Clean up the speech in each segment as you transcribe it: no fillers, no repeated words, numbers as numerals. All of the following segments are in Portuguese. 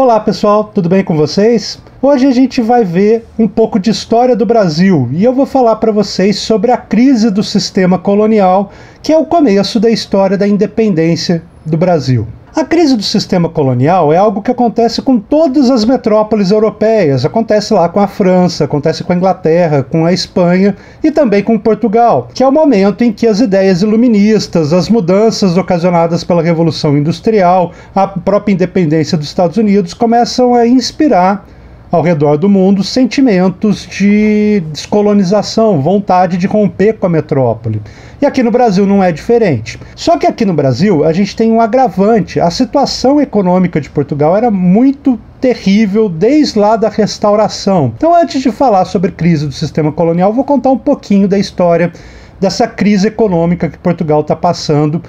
Olá pessoal, tudo bem com vocês? Hoje a gente vai ver um pouco de história do Brasil e eu vou falar para vocês sobre a crise do sistema colonial, que é o começo da história da independência do Brasil. A crise do sistema colonial é algo que acontece com todas as metrópoles europeias, acontece lá com a França, acontece com a Inglaterra, com a Espanha e também com Portugal, que é o momento em que as ideias iluministas, as mudanças ocasionadas pela Revolução Industrial, a própria independência dos Estados Unidos começam a inspirar ao redor do mundo sentimentos de descolonização, vontade de romper com a metrópole. E aqui no Brasil não é diferente. Só que aqui no Brasil a gente tem um agravante. A situação econômica de Portugal era muito terrível desde lá da restauração. Então, antes de falar sobre crise do sistema colonial, vou contar um pouquinho da história dessa crise econômica que Portugal está passando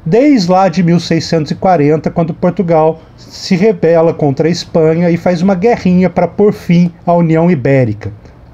desde lá de 1640, quando Portugal se rebela contra a Espanha e faz uma guerrinha para pôr fim à União Ibérica.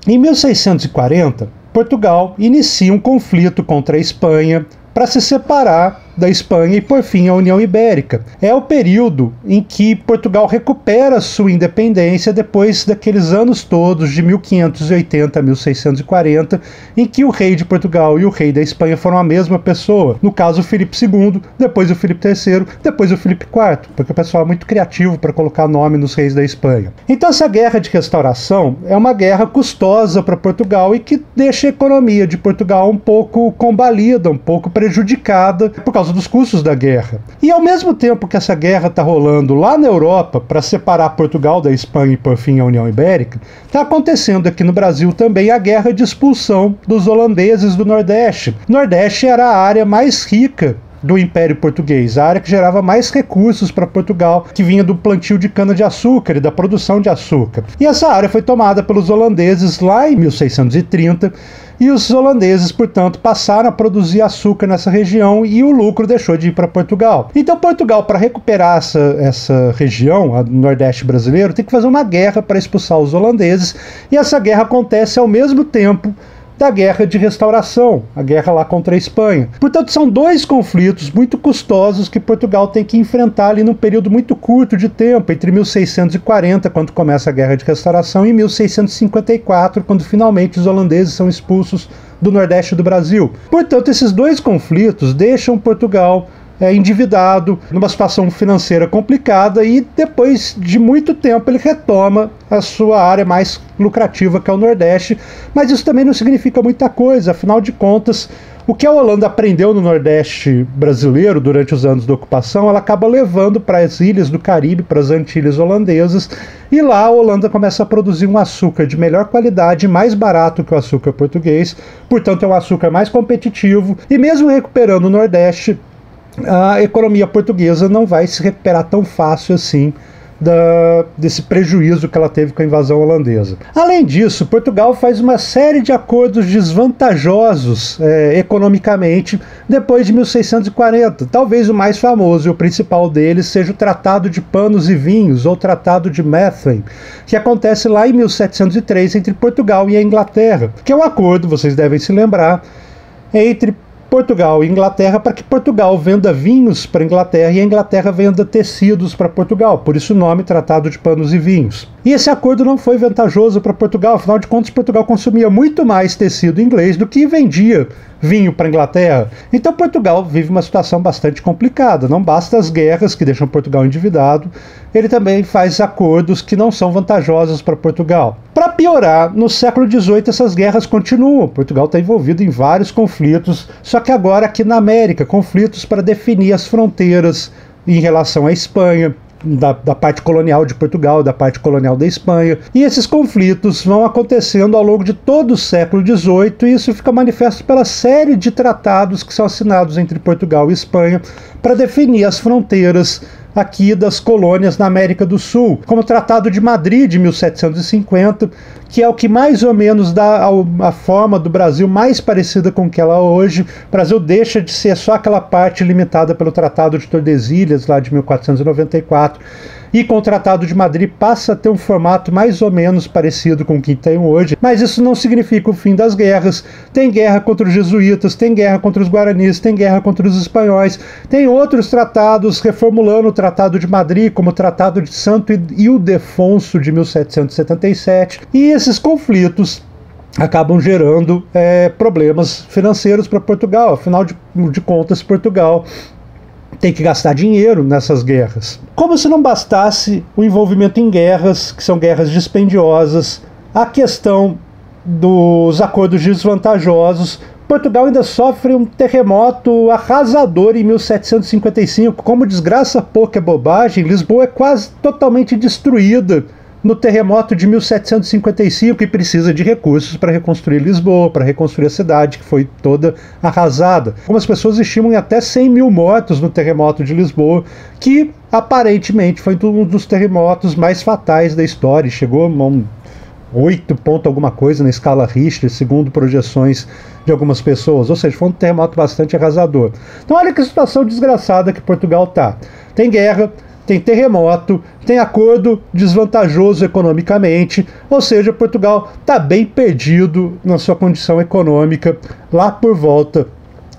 Em 1640, Portugal inicia um conflito contra a Espanha para se separar da Espanha e pôr fim à União Ibérica. É o período em que Portugal recupera sua independência depois daqueles anos todos, de 1580 a 1640, em que o rei de Portugal e o rei da Espanha foram a mesma pessoa. No caso, o Filipe II, depois o Filipe III, depois o Filipe IV, porque o pessoal é muito criativo para colocar nome nos reis da Espanha. Então essa guerra de restauração é uma guerra custosa para Portugal e que deixa a economia de Portugal um pouco combalida, um pouco prejudicada por causa dos custos da guerra. E ao mesmo tempo que essa guerra está rolando lá na Europa para separar Portugal da Espanha e por fim a União Ibérica, está acontecendo aqui no Brasil também a guerra de expulsão dos holandeses do Nordeste. O Nordeste era a área mais rica do Império Português, a área que gerava mais recursos para Portugal, que vinha do plantio de cana-de-açúcar e da produção de açúcar. E essa área foi tomada pelos holandeses lá em 1630, e os holandeses, portanto, passaram a produzir açúcar nessa região e o lucro deixou de ir para Portugal. Então Portugal, para recuperar essa região, o Nordeste brasileiro, tem que fazer uma guerra para expulsar os holandeses, e essa guerra acontece ao mesmo tempo da guerra de restauração, a guerra lá contra a Espanha. Portanto, são dois conflitos muito custosos que Portugal tem que enfrentar ali num período muito curto de tempo, entre 1640, quando começa a guerra de restauração, e 1654, quando finalmente os holandeses são expulsos do Nordeste do Brasil. Portanto, esses dois conflitos deixam Portugal endividado, numa situação financeira complicada, e depois de muito tempo ele retoma a sua área mais lucrativa, que é o Nordeste, mas isso também não significa muita coisa, afinal de contas, o que a Holanda aprendeu no Nordeste brasileiro durante os anos da ocupação, ela acaba levando para as ilhas do Caribe, para as Antilhas holandesas, e lá a Holanda começa a produzir um açúcar de melhor qualidade, mais barato que o açúcar português, portanto é um açúcar mais competitivo, e mesmo recuperando o Nordeste, a economia portuguesa não vai se recuperar tão fácil assim desse prejuízo que ela teve com a invasão holandesa. Além disso, Portugal faz uma série de acordos desvantajosos economicamente depois de 1640. Talvez o mais famoso e o principal deles seja o Tratado de Panos e Vinhos, ou Tratado de Methven, que acontece lá em 1703 entre Portugal e a Inglaterra, que é um acordo, vocês devem se lembrar, entre Portugal e Inglaterra, para que Portugal venda vinhos para a Inglaterra e a Inglaterra venda tecidos para Portugal, por isso o nome Tratado de Panos e Vinhos. E esse acordo não foi vantajoso para Portugal, afinal de contas Portugal consumia muito mais tecido inglês do que vendia vinho para a Inglaterra. Então Portugal vive uma situação bastante complicada, não basta as guerras que deixam Portugal endividado, ele também faz acordos que não são vantajosos para Portugal. Para piorar, no século XVIII essas guerras continuam, Portugal está envolvido em vários conflitos, só que agora aqui na América, conflitos para definir as fronteiras em relação à Espanha, da parte colonial de Portugal, da parte colonial da Espanha. E esses conflitos vão acontecendo ao longo de todo o século XVIII, e isso fica manifesto pela série de tratados que são assinados entre Portugal e Espanha para definir as fronteiras aqui das colônias na América do Sul, como o Tratado de Madrid de 1750, que é o que mais ou menos dá a forma do Brasil mais parecida com o que ela é hoje. O Brasil deixa de ser só aquela parte limitada pelo Tratado de Tordesilhas, lá de 1494, e com o Tratado de Madrid passa a ter um formato mais ou menos parecido com o que tem hoje, mas isso não significa o fim das guerras. Tem guerra contra os jesuítas, tem guerra contra os guaranis, tem guerra contra os espanhóis, tem outros tratados reformulando o Tratado de Madrid, como o Tratado de Santo Ildefonso de 1777, e esses conflitos acabam gerando problemas financeiros para Portugal. Afinal de contas, Portugal tem que gastar dinheiro nessas guerras. Como se não bastasse o envolvimento em guerras, que são guerras dispendiosas, a questão dos acordos desvantajosos, Portugal ainda sofre um terremoto arrasador em 1755. Como desgraça pouca é bobagem, Lisboa é quase totalmente destruída no terremoto de 1755 e precisa de recursos para reconstruir Lisboa, para reconstruir a cidade, que foi toda arrasada. Algumas pessoas estimam em até 100 mil mortos no terremoto de Lisboa, que aparentemente foi um dos terremotos mais fatais da história, chegou a 8 ponto alguma coisa na escala Richter, segundo projeções de algumas pessoas, ou seja, foi um terremoto bastante arrasador. Então olha que situação desgraçada que Portugal está. Tem guerra, tem terremoto, tem acordo desvantajoso economicamente, ou seja, Portugal está bem perdido na sua condição econômica lá por volta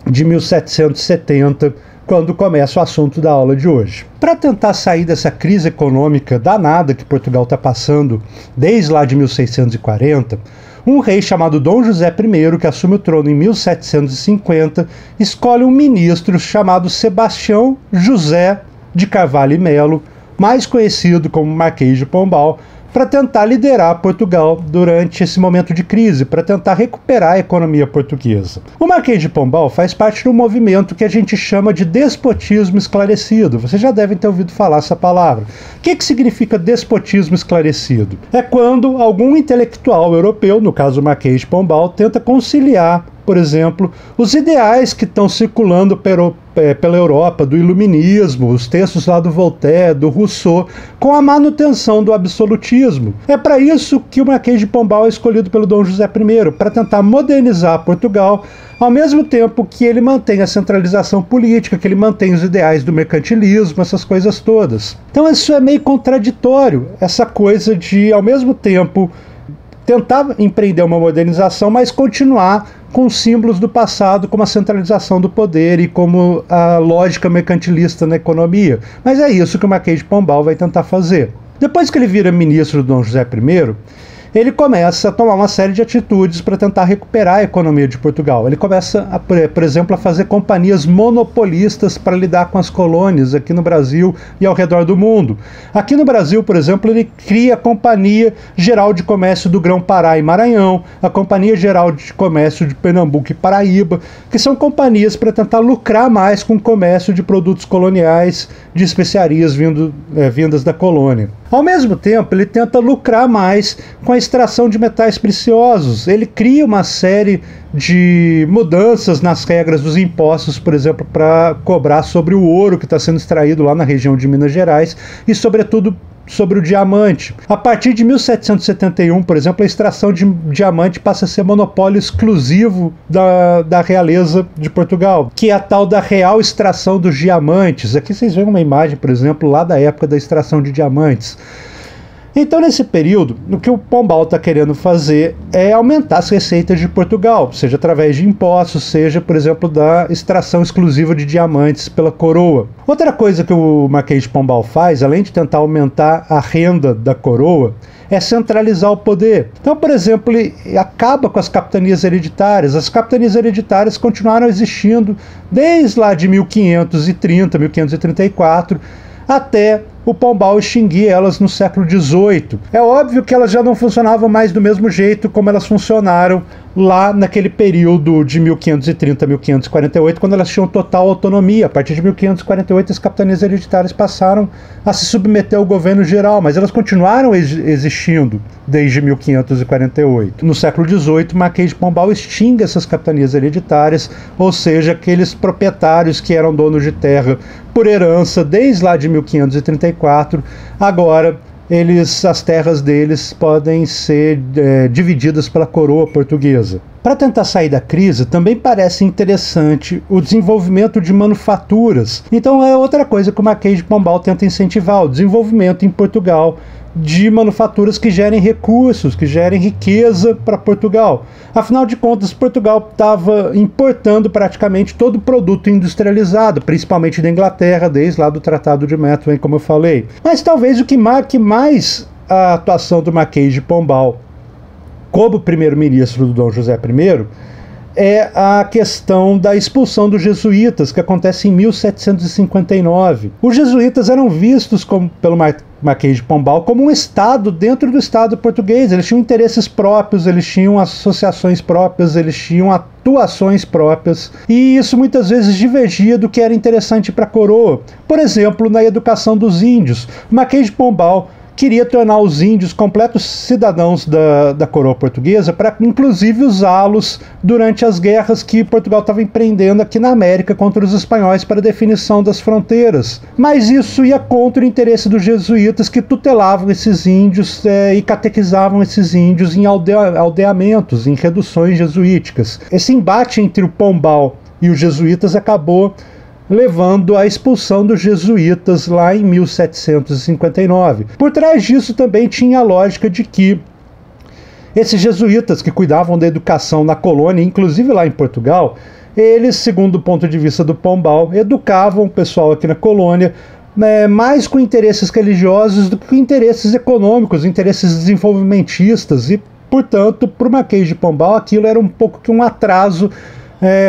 de 1770, quando começa o assunto da aula de hoje. Para tentar sair dessa crise econômica danada que Portugal está passando desde lá de 1640, um rei chamado Dom José I, que assume o trono em 1750, escolhe um ministro chamado Sebastião José de Carvalho e Melo, mais conhecido como Marquês de Pombal, para tentar liderar Portugal durante esse momento de crise, para tentar recuperar a economia portuguesa. O Marquês de Pombal faz parte de um movimento que a gente chama de despotismo esclarecido. Vocês já devem ter ouvido falar essa palavra. O que significa despotismo esclarecido? É quando algum intelectual europeu, no caso o Marquês de Pombal, tenta conciliar, por exemplo, os ideais que estão circulando pela Europa, do iluminismo, os textos lá do Voltaire, do Rousseau, com a manutenção do absolutismo. É para isso que o Marquês de Pombal é escolhido pelo Dom José I, para tentar modernizar Portugal, ao mesmo tempo que ele mantém a centralização política, que ele mantém os ideais do mercantilismo, essas coisas todas. Então isso é meio contraditório, essa coisa de, ao mesmo tempo, tentar empreender uma modernização, mas continuar com símbolos do passado, como a centralização do poder e como a lógica mercantilista na economia. Mas é isso que o Marquês de Pombal vai tentar fazer. Depois que ele vira ministro do Dom José I, ele começa a tomar uma série de atitudes para tentar recuperar a economia de Portugal. Ele começa, por exemplo, a fazer companhias monopolistas para lidar com as colônias aqui no Brasil e ao redor do mundo. Aqui no Brasil, por exemplo, ele cria a Companhia Geral de Comércio do Grão-Pará e Maranhão, a Companhia Geral de Comércio de Pernambuco e Paraíba, que são companhias para tentar lucrar mais com o comércio de produtos coloniais, de especiarias vindas da colônia. Ao mesmo tempo, ele tenta lucrar mais com a extração de metais preciosos. Ele cria uma série de mudanças nas regras dos impostos, por exemplo, para cobrar sobre o ouro que está sendo extraído lá na região de Minas Gerais e, sobretudo, sobre o diamante. A partir de 1771, por exemplo, a extração de diamante passa a ser monopólio exclusivo da realeza de Portugal, que é a tal da real extração dos diamantes. Aqui vocês veem uma imagem, por exemplo, lá da época da extração de diamantes. Então, nesse período, o que o Pombal está querendo fazer é aumentar as receitas de Portugal, seja através de impostos, seja, por exemplo, da extração exclusiva de diamantes pela coroa. Outra coisa que o Marquês de Pombal faz, além de tentar aumentar a renda da coroa, é centralizar o poder. Então, por exemplo, ele acaba com as capitanias hereditárias. As capitanias hereditárias continuaram existindo desde lá de 1530, 1534, até o Pombal extinguir elas no século XVIII. É óbvio que elas já não funcionavam mais do mesmo jeito como elas funcionaram lá naquele período de 1530 a 1548, quando elas tinham total autonomia. A partir de 1548, as capitanias hereditárias passaram a se submeter ao governo geral, mas elas continuaram existindo desde 1548. No século XVIII, Marquês de Pombal extingue essas capitanias hereditárias, ou seja, aqueles proprietários que eram donos de terra por herança desde lá de 1534, agora as terras deles podem ser divididas pela coroa portuguesa. Para tentar sair da crise, também parece interessante o desenvolvimento de manufaturas. Então é outra coisa que o Marquês de Pombal tenta incentivar, o desenvolvimento em Portugal de manufaturas que gerem recursos, que gerem riqueza para Portugal. Afinal de contas, Portugal estava importando praticamente todo o produto industrializado, principalmente da Inglaterra, desde lá do Tratado de Methven, como eu falei. Mas talvez o que marque mais a atuação do Marquês de Pombal como primeiro-ministro do Dom José I é a questão da expulsão dos jesuítas, que acontece em 1759. Os jesuítas eram vistos pelo Marquês de Pombal como um estado dentro do estado português. Eles tinham interesses próprios, eles tinham associações próprias, eles tinham atuações próprias, e isso muitas vezes divergia do que era interessante para a coroa. Por exemplo, na educação dos índios, o Marquês de Pombal queria tornar os índios completos cidadãos da coroa portuguesa, para inclusive usá-los durante as guerras que Portugal estava empreendendo aqui na América contra os espanhóis para a definição das fronteiras. Mas isso ia contra o interesse dos jesuítas, que tutelavam esses índios e catequizavam esses índios em aldeamentos, em reduções jesuíticas. Esse embate entre o Pombal e os jesuítas acabou levando à expulsão dos jesuítas lá em 1759. Por trás disso também tinha a lógica de que esses jesuítas que cuidavam da educação na colônia, inclusive lá em Portugal, eles, segundo o ponto de vista do Pombal, educavam o pessoal aqui na colônia mais com interesses religiosos do que com interesses econômicos, interesses desenvolvimentistas, e, portanto, para o Marquês de Pombal aquilo era um pouco que um atraso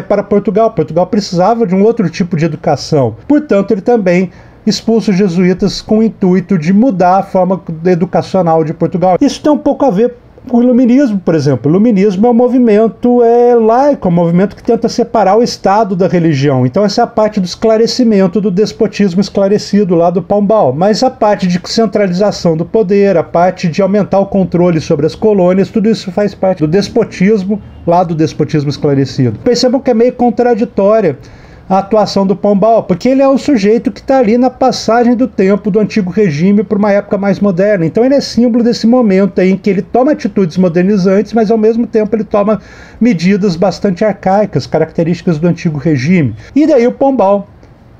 para Portugal. Portugal precisava de um outro tipo de educação. Portanto, ele também expulsa os jesuítas com o intuito de mudar a forma educacional de Portugal. Isso tem um pouco a ver com o iluminismo, por exemplo. O iluminismo é um movimento laico, um movimento que tenta separar o Estado da religião. Então essa é a parte do esclarecimento, do despotismo esclarecido lá do Pombal. Mas a parte de centralização do poder, a parte de aumentar o controle sobre as colônias, tudo isso faz parte do despotismo, lá do despotismo esclarecido. Percebam que é meio contraditória a atuação do Pombal, porque ele é um sujeito que está ali na passagem do tempo do antigo regime para uma época mais moderna. Então ele é símbolo desse momento aí em que ele toma atitudes modernizantes, mas ao mesmo tempo ele toma medidas bastante arcaicas, características do antigo regime. E daí o Pombal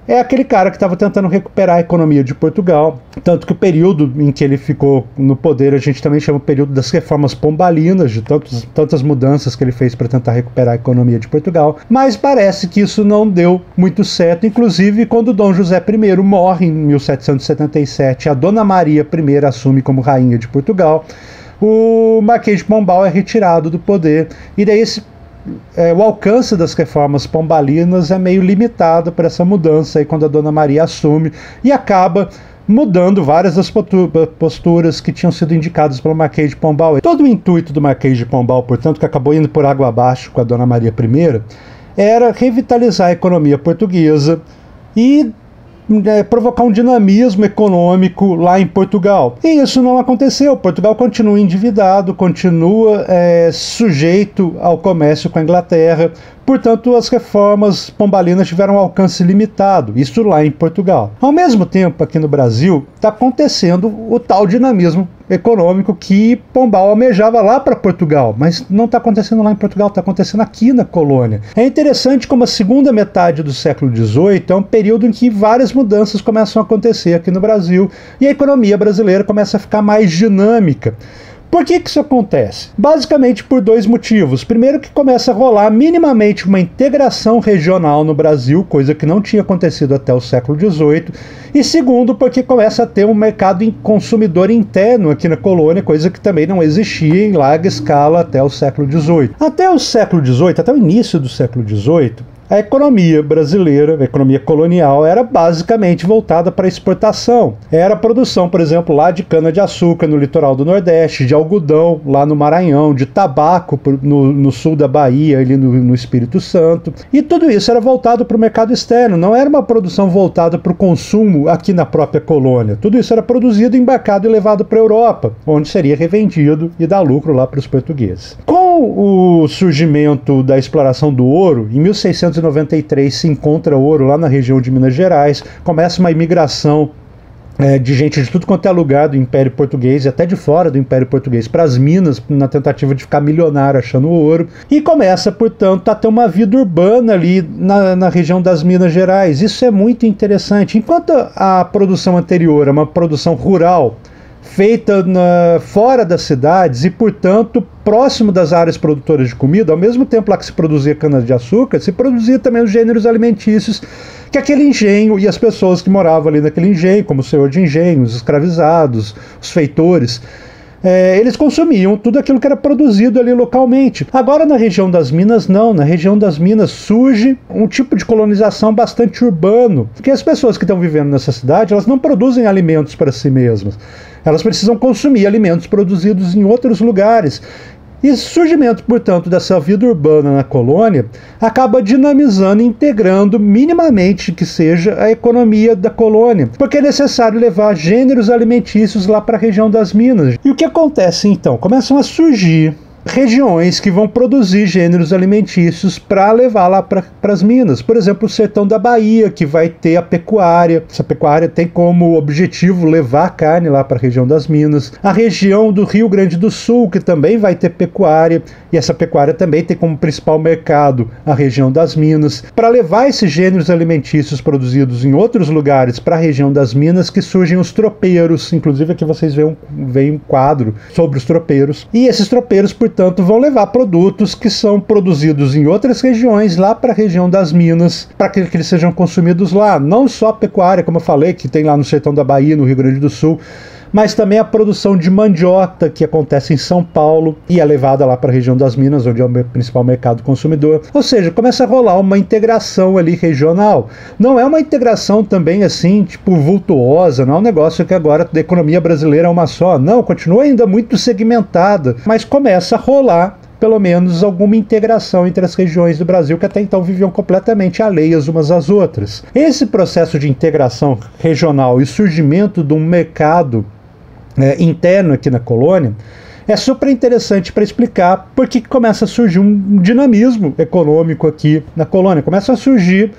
é aquele cara que estava tentando recuperar a economia de Portugal, tanto que o período em que ele ficou no poder a gente também chama o período das reformas pombalinas, de tantas mudanças que ele fez para tentar recuperar a economia de Portugal, mas parece que isso não deu muito certo. Inclusive, quando Dom José I morre em 1777, a Dona Maria I assume como rainha de Portugal, o Marquês de Pombal é retirado do poder, e daí o alcance das reformas pombalinas é meio limitado por essa mudança aí quando a Dona Maria assume, e acaba mudando várias das posturas que tinham sido indicadas pelo Marquês de Pombal. Todo o intuito do Marquês de Pombal, portanto, que acabou indo por água abaixo com a Dona Maria I, era revitalizar a economia portuguesa e provocar um dinamismo econômico lá em Portugal. E isso não aconteceu. Portugal continua endividado, continua sujeito ao comércio com a Inglaterra. Portanto, as reformas pombalinas tiveram um alcance limitado, isso lá em Portugal. Ao mesmo tempo, aqui no Brasil, está acontecendo o tal dinamismo econômico que Pombal almejava lá para Portugal, mas não está acontecendo lá em Portugal, está acontecendo aqui na colônia. É interessante como a segunda metade do século XVIII é um período em que várias mudanças começam a acontecer aqui no Brasil e a economia brasileira começa a ficar mais dinâmica. Por que isso acontece? Basicamente por dois motivos. Primeiro, que começa a rolar minimamente uma integração regional no Brasil, coisa que não tinha acontecido até o século XVIII. E segundo, porque começa a ter um mercado consumidor interno aqui na colônia, coisa que também não existia em larga escala até o século XVIII. Até o século XVIII, até o início do século XVIII, a economia brasileira, a economia colonial, era basicamente voltada para a exportação. Era a produção, por exemplo, lá de cana-de-açúcar no litoral do Nordeste, de algodão lá no Maranhão, de tabaco no sul da Bahia, ali no Espírito Santo. E tudo isso era voltado para o mercado externo, não era uma produção voltada para o consumo aqui na própria colônia. Tudo isso era produzido, embarcado e levado para a Europa, onde seria revendido e dar lucro lá para os portugueses. Com o surgimento da exploração do ouro, em 1693 se encontra ouro lá na região de Minas Gerais, começa uma imigração de gente de tudo quanto é lugar do Império Português e até de fora do Império Português para as minas, na tentativa de ficar milionário achando ouro, e começa, portanto, a ter uma vida urbana ali na região das Minas Gerais. Isso é muito interessante. Enquanto a produção anterior é uma produção rural, feita fora das cidades e, portanto, próximo das áreas produtoras de comida, ao mesmo tempo lá que se produzia cana-de-açúcar, se produzia também os gêneros alimentícios que aquele engenho e as pessoas que moravam ali naquele engenho, como o senhor de engenho, os escravizados, os feitores, eles consumiam tudo aquilo que era produzido ali localmente. Agora na região das Minas não, na região das Minas surge um tipo de colonização bastante urbano, porque as pessoas que estão vivendo nessa cidade, elas não produzem alimentos para si mesmas, elas precisam consumir alimentos produzidos em outros lugares. E esse surgimento, portanto, dessa vida urbana na colônia acaba dinamizando e integrando minimamente que seja a economia da colônia, porque é necessário levar gêneros alimentícios lá para a região das Minas. E o que acontece então? Começam a surgir regiões que vão produzir gêneros alimentícios para levar lá para as minas. Por exemplo, o sertão da Bahia, que vai ter a pecuária. Essa pecuária tem como objetivo levar carne lá para a região das minas. A região do Rio Grande do Sul, que também vai ter pecuária, e essa pecuária também tem como principal mercado a região das minas. Para levar esses gêneros alimentícios produzidos em outros lugares para a região das minas, que surgem os tropeiros. Inclusive aqui vocês veem um quadro sobre os tropeiros. E esses tropeiros, portanto, vão levar produtos que são produzidos em outras regiões, lá para a região das minas, para que eles sejam consumidos lá. Não só a pecuária, como eu falei, que tem lá no sertão da Bahia, no Rio Grande do Sul, mas também a produção de mandioca, que acontece em São Paulo e é levada lá para a região das minas, onde é o principal mercado consumidor. Ou seja, começa a rolar uma integração ali regional. Não é uma integração também assim, tipo, vultuosa, não é um negócio que agora a economia brasileira é uma só. Não, continua ainda muito segmentada, mas começa a rolar pelo menos alguma integração entre as regiões do Brasil que até então viviam completamente alheias umas às outras. Esse processo de integração regional e surgimento de um mercado interno aqui na colônia é super interessante para explicar por que começa a surgir um dinamismo econômico aqui na colônia. Começam a surgir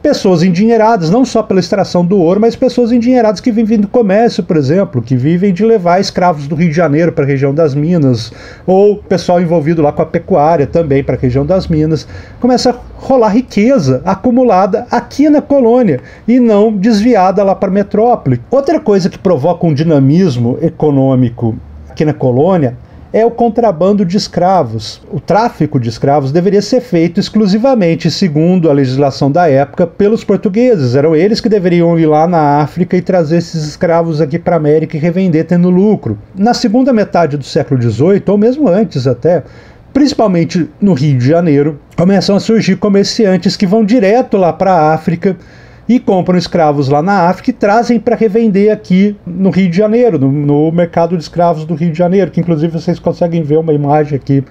pessoas endinheiradas, não só pela extração do ouro, mas pessoas endinheiradas que vivem do comércio, por exemplo, que vivem de levar escravos do Rio de Janeiro para a região das Minas, ou pessoal envolvido lá com a pecuária também para a região das Minas. Começa a rolar riqueza acumulada aqui na colônia e não desviada lá para a metrópole. Outra coisa que provoca um dinamismo econômico aqui na colônia é o contrabando de escravos. O tráfico de escravos deveria ser feito exclusivamente, segundo a legislação da época, pelos portugueses. Eram eles que deveriam ir lá na África e trazer esses escravos aqui para a América e revender tendo lucro. Na segunda metade do século XVIII, ou mesmo antes até, principalmente no Rio de Janeiro, começam a surgir comerciantes que vão direto lá para a África e compram escravos lá na África e trazem para revender aqui no Rio de Janeiro, no mercado de escravos do Rio de Janeiro, que inclusive vocês conseguem ver uma imagem aqui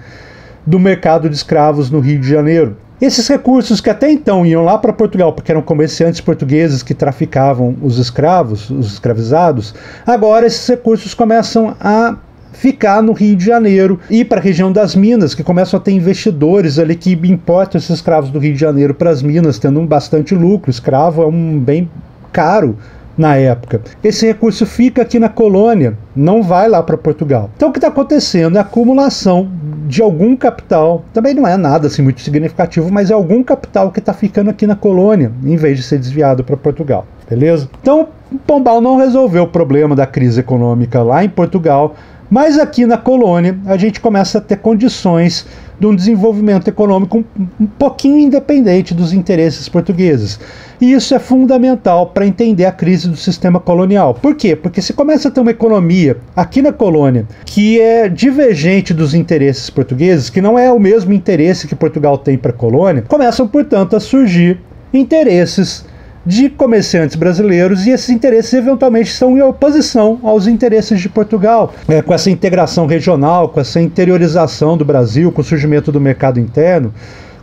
do mercado de escravos no Rio de Janeiro. Esses recursos que até então iam lá para Portugal, porque eram comerciantes portugueses que traficavam os escravos, os escravizados, agora esses recursos começam a ficar no Rio de Janeiro e para a região das Minas, que começam a ter investidores ali que importam esses escravos do Rio de Janeiro para as Minas, tendo bastante lucro. Escravo é um bem caro na época. Esse recurso fica aqui na colônia, não vai lá para Portugal. Então o que está acontecendo é a acumulação de algum capital, também não é nada assim muito significativo, mas é algum capital que está ficando aqui na colônia, em vez de ser desviado para Portugal, beleza? Então Pombal não resolveu o problema da crise econômica lá em Portugal, mas aqui na colônia a gente começa a ter condições de um desenvolvimento econômico um pouquinho independente dos interesses portugueses. E isso é fundamental para entender a crise do sistema colonial. Por quê? Porque se começa a ter uma economia aqui na colônia que é divergente dos interesses portugueses, que não é o mesmo interesse que Portugal tem para a colônia, começam, portanto, a surgir interesses de comerciantes brasileiros, e esses interesses eventualmente estão em oposição aos interesses de Portugal. Com essa integração regional, com essa interiorização do Brasil, com o surgimento do mercado interno,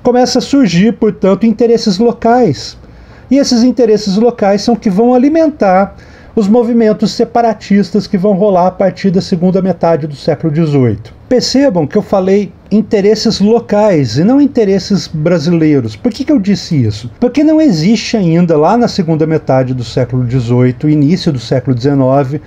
começa a surgir, portanto, interesses locais. E esses interesses locais são que vão alimentar os movimentos separatistas que vão rolar a partir da segunda metade do século XVIII. Percebam que eu falei interesses locais e não interesses brasileiros. Por que eu disse isso? Porque não existe ainda, lá na segunda metade do século XVIII, início do século XIX,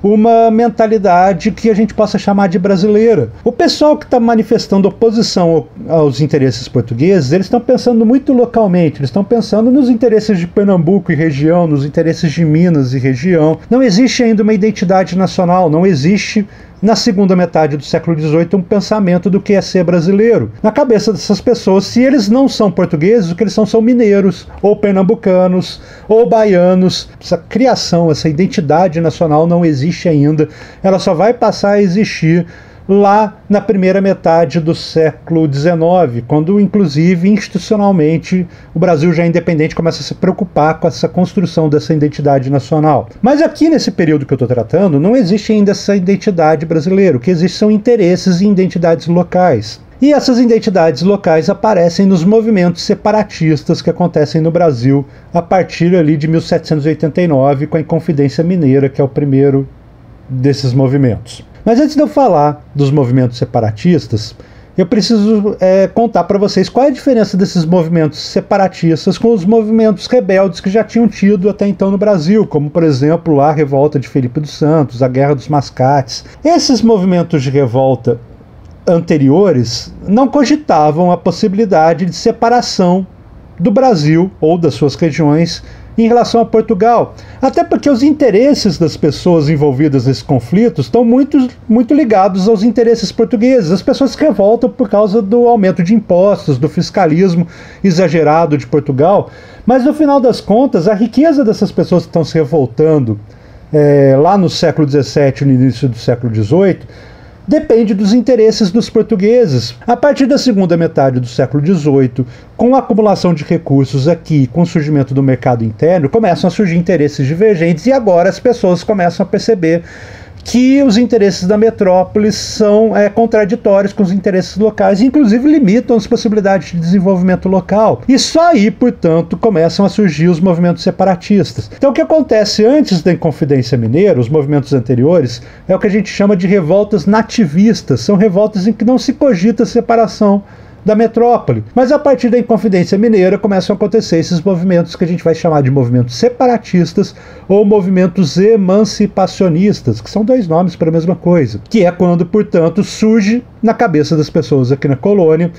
uma mentalidade que a gente possa chamar de brasileira. O pessoal que está manifestando oposição aos interesses portugueses, eles estão pensando muito localmente, eles estão pensando nos interesses de Pernambuco e região, nos interesses de Minas e região. Não existe ainda uma identidade nacional, não existe, na segunda metade do século XVIII, um pensamento do que é ser brasileiro. Na cabeça dessas pessoas, se eles não são portugueses, o que eles são mineiros, ou pernambucanos, ou baianos. Essa criação, essa identidade nacional não existe ainda. Ela só vai passar a existir lá na primeira metade do século XIX, quando, inclusive, institucionalmente, o Brasil já independente começa a se preocupar com essa construção dessa identidade nacional. Mas aqui, nesse período que eu estou tratando, não existe ainda essa identidade brasileira. O que existe são interesses e identidades locais. E essas identidades locais aparecem nos movimentos separatistas que acontecem no Brasil a partir ali de 1789, com a Inconfidência Mineira, que é o primeiro desses movimentos. Mas antes de eu falar dos movimentos separatistas, eu preciso contar para vocês qual é a diferença desses movimentos separatistas com os movimentos rebeldes que já tinham tido até então no Brasil, como, por exemplo, a Revolta de Felipe dos Santos, a Guerra dos Mascates. Esses movimentos de revolta anteriores não cogitavam a possibilidade de separação do Brasil ou das suas regiões em relação a Portugal, até porque os interesses das pessoas envolvidas nesse conflito estão muito ligados aos interesses portugueses. As pessoas se revoltam por causa do aumento de impostos, do fiscalismo exagerado de Portugal, mas no final das contas, a riqueza dessas pessoas que estão se revoltando lá no século XVII, no início do século XVIII, depende dos interesses dos portugueses. A partir da segunda metade do século XVIII, com a acumulação de recursos aqui, com o surgimento do mercado interno, começam a surgir interesses divergentes e agora as pessoas começam a perceber que os interesses da metrópole são contraditórios com os interesses locais e inclusive limitam as possibilidades de desenvolvimento local. E só aí, portanto, começam a surgir os movimentos separatistas. Então o que acontece antes da Inconfidência Mineira, os movimentos anteriores, é o que a gente chama de revoltas nativistas. São revoltas em que não se cogita separação da metrópole. Mas a partir da Inconfidência Mineira começam a acontecer esses movimentos que a gente vai chamar de movimentos separatistas ou movimentos emancipacionistas, que são dois nomes para a mesma coisa, que é quando, portanto, surge na cabeça das pessoas aqui na colônia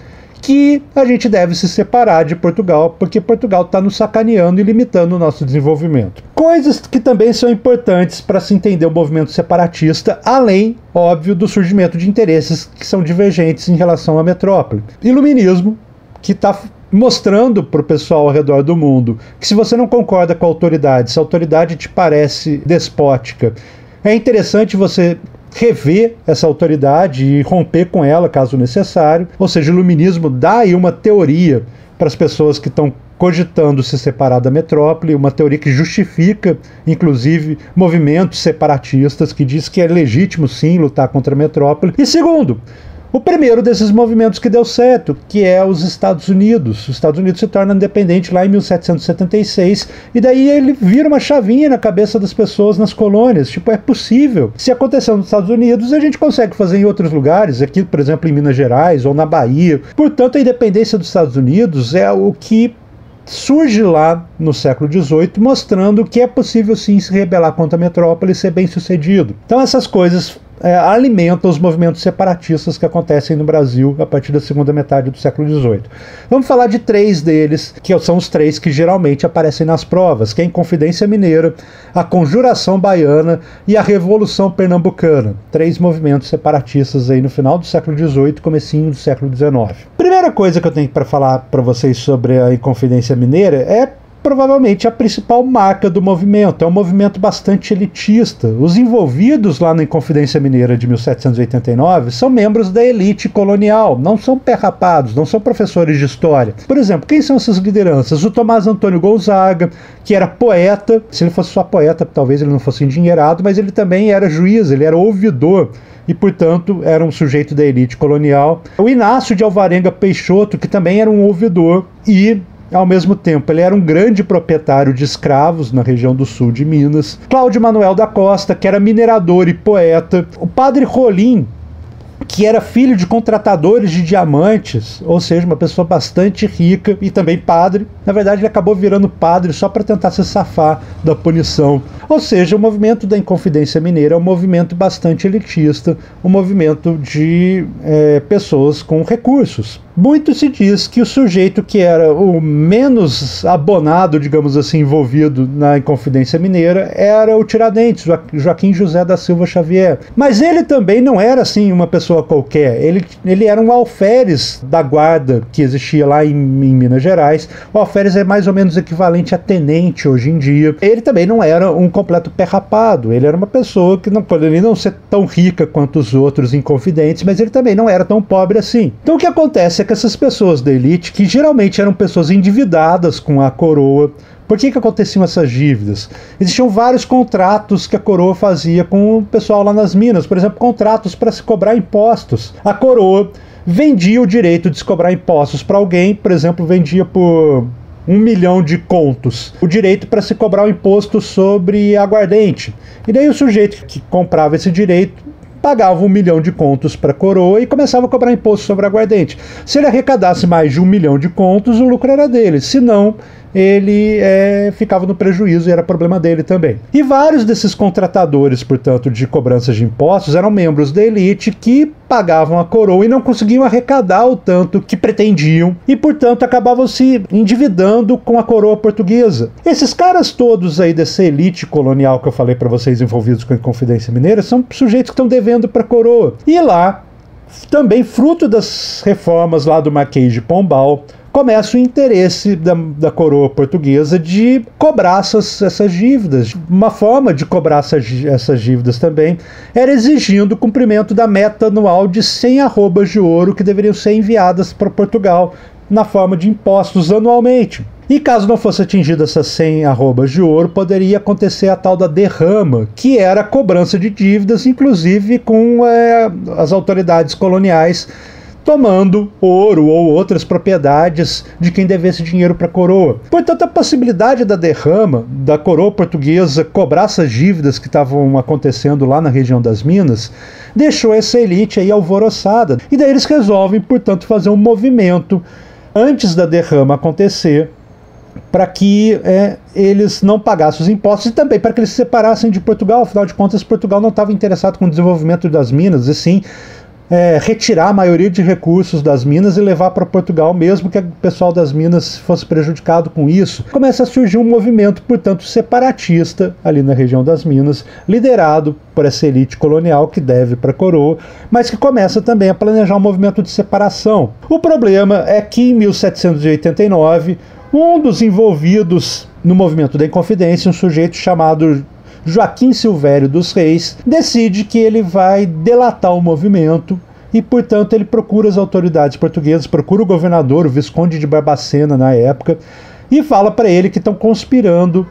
que a gente deve se separar de Portugal, porque Portugal está nos sacaneando e limitando o nosso desenvolvimento. Coisas que também são importantes para se entender o movimento separatista, além, óbvio, do surgimento de interesses que são divergentes em relação à metrópole. Iluminismo, que está mostrando para o pessoal ao redor do mundo que se você não concorda com a autoridade, se a autoridade te parece despótica, é interessante você rever essa autoridade e romper com ela, caso necessário. Ou seja, o iluminismo dá aí uma teoria para as pessoas que estão cogitando se separar da metrópole, uma teoria que justifica, inclusive, movimentos separatistas, que diz que é legítimo, sim, lutar contra a metrópole. E segundo, o primeiro desses movimentos que deu certo, que é os Estados Unidos. Os Estados Unidos se torna independente lá em 1776, e daí ele vira uma chavinha na cabeça das pessoas nas colônias. Tipo, é possível. Se aconteceu nos Estados Unidos, a gente consegue fazer em outros lugares, aqui, por exemplo, em Minas Gerais ou na Bahia. Portanto, a independência dos Estados Unidos é o que surge lá no século XVIII, mostrando que é possível sim se rebelar contra a metrópole e ser bem sucedido. Então essas coisas alimentam os movimentos separatistas que acontecem no Brasil a partir da segunda metade do século XVIII. Vamos falar de três deles, que são os três que geralmente aparecem nas provas, que é a Inconfidência Mineira, a Conjuração Baiana e a Revolução Pernambucana. Três movimentos separatistas aí no final do século XVIII e comecinho do século XIX. Primeira coisa que eu tenho para falar para vocês sobre a Inconfidência Mineira é provavelmente a principal marca do movimento. É um movimento bastante elitista. Os envolvidos lá na Inconfidência Mineira de 1789 são membros da elite colonial, não são perrapados, não são professores de história. Por exemplo, quem são essas lideranças? O Tomás Antônio Gonzaga, que era poeta. Se ele fosse só poeta, talvez ele não fosse endinheirado, mas ele também era juiz, ele era ouvidor e, portanto, era um sujeito da elite colonial. O Inácio de Alvarenga Peixoto, que também era um ouvidor e ao mesmo tempo, ele era um grande proprietário de escravos na região do sul de Minas. Cláudio Manuel da Costa, que era minerador e poeta. O padre Rolim, que era filho de contratadores de diamantes, ou seja, uma pessoa bastante rica e também padre. Na verdade, ele acabou virando padre só para tentar se safar da punição. Ou seja, o movimento da Inconfidência Mineira é um movimento bastante elitista, um movimento de pessoas com recursos. Muito se diz que o sujeito que era o menos abonado, digamos assim, envolvido na Inconfidência Mineira era o Tiradentes, Joaquim José da Silva Xavier. Mas ele também não era assim uma pessoa qualquer, ele era um alferes da guarda que existia lá em Minas Gerais. O alferes é mais ou menos equivalente a tenente hoje em dia. Ele também não era um completo pé rapado, ele era uma pessoa que não poderia não ser tão rica quanto os outros inconfidentes, mas ele também não era tão pobre assim. Então o que acontece é que essas pessoas da elite, que geralmente eram pessoas endividadas com a coroa. Por que aconteciam essas dívidas? Existiam vários contratos que a coroa fazia com o pessoal lá nas minas, por exemplo, contratos para se cobrar impostos. A coroa vendia o direito de se cobrar impostos para alguém, por exemplo, vendia por 1 milhão de contos o direito para se cobrar o imposto sobre aguardente. E daí o sujeito que comprava esse direito pagava 1 milhão de contos para a coroa e começava a cobrar imposto sobre aguardente. Se ele arrecadasse mais de 1 milhão de contos, o lucro era dele. Se não, ele ficava no prejuízo e era problema dele também. E vários desses contratadores, portanto, de cobranças de impostos eram membros da elite que pagavam a coroa e não conseguiam arrecadar o tanto que pretendiam e, portanto, acabavam se endividando com a coroa portuguesa. Esses caras todos aí dessa elite colonial que eu falei para vocês envolvidos com a Inconfidência Mineira são sujeitos que estão devendo para a coroa. E lá, também fruto das reformas lá do Marquês de Pombal, começa o interesse da coroa portuguesa de cobrar essas dívidas. Uma forma de cobrar essas dívidas também era exigindo o cumprimento da meta anual de 100 arrobas de ouro que deveriam ser enviadas para Portugal na forma de impostos anualmente. E caso não fosse atingida essas 100 arrobas de ouro, poderia acontecer a tal da derrama, que era a cobrança de dívidas, inclusive com as autoridades coloniais tomando ouro ou outras propriedades de quem devesse dinheiro para a coroa. Portanto, a possibilidade da derrama, da coroa portuguesa cobrar essas dívidas que estavam acontecendo lá na região das Minas, deixou essa elite aí alvoroçada. E daí eles resolvem, portanto, fazer um movimento antes da derrama acontecer, para que eles não pagassem os impostos e também para que eles se separassem de Portugal. Afinal de contas, Portugal não estava interessado com o desenvolvimento das minas, e sim retirar a maioria de recursos das minas e levar para Portugal, mesmo que o pessoal das minas fosse prejudicado com isso. Começa a surgir um movimento, portanto, separatista ali na região das minas, liderado por essa elite colonial que deve para a coroa, mas que começa também a planejar um movimento de separação. O problema é que em 1789, um dos envolvidos no movimento da Inconfidência, um sujeito chamado Joaquim Silvério dos Reis, decide que ele vai delatar o movimento e, portanto, ele procura as autoridades portuguesas, procura o governador, o Visconde de Barbacena na época, e fala para ele que estão conspirando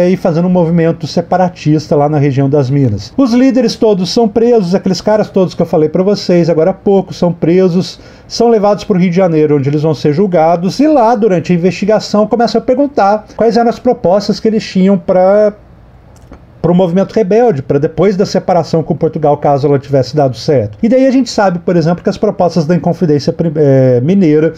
e fazendo um movimento separatista lá na região das Minas. Os líderes todos são presos, aqueles caras todos que eu falei para vocês agora há pouco são presos, são levados para o Rio de Janeiro, onde eles vão ser julgados, e lá, durante a investigação, começam a perguntar quais eram as propostas que eles tinham para o movimento rebelde, para depois da separação com Portugal, caso ela tivesse dado certo. E daí a gente sabe, por exemplo, que as propostas da Inconfidência Mineira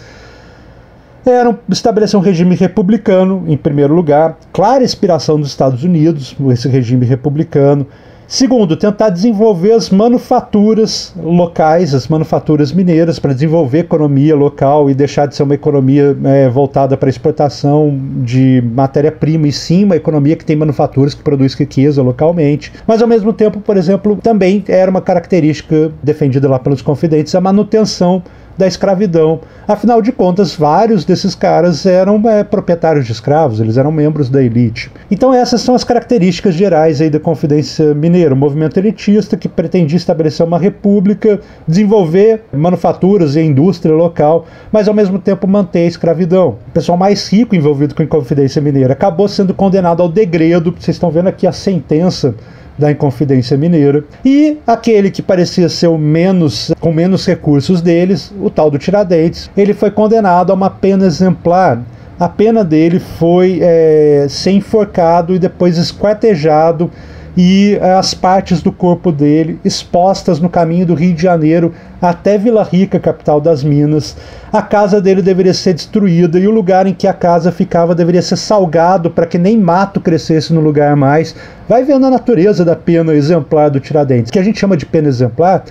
eram estabelecer um regime republicano, em primeiro lugar, clara inspiração dos Estados Unidos, esse regime republicano. Segundo, tentar desenvolver as manufaturas locais, as manufaturas mineiras, para desenvolver a economia local e deixar de ser uma economia voltada para a exportação de matéria-prima, e sim uma economia que tem manufaturas, que produz riqueza localmente. Mas, ao mesmo tempo, por exemplo, também era uma característica defendida lá pelos confidentes, a manutenção da escravidão. Afinal de contas, vários desses caras eram proprietários de escravos, eles eram membros da elite. Então essas são as características gerais aí da Confidência Mineira, um movimento elitista que pretendia estabelecer uma república, desenvolver manufaturas e indústria local, mas ao mesmo tempo manter a escravidão. O pessoal mais rico envolvido com a Confidência Mineira acabou sendo condenado ao degredo. Vocês estão vendo aqui a sentença da Inconfidência Mineira, e aquele que parecia ser com menos recursos deles, o tal do Tiradentes, ele foi condenado a uma pena exemplar, a pena dele foi ser enforcado e depois esquartejado, e as partes do corpo dele expostas no caminho do Rio de Janeiro até Vila Rica, capital das Minas. A casa dele deveria ser destruída e o lugar em que a casa ficava deveria ser salgado para que nem mato crescesse no lugar mais. Vai vendo a natureza da pena exemplar do Tiradentes. O que a gente chama de pena exemplar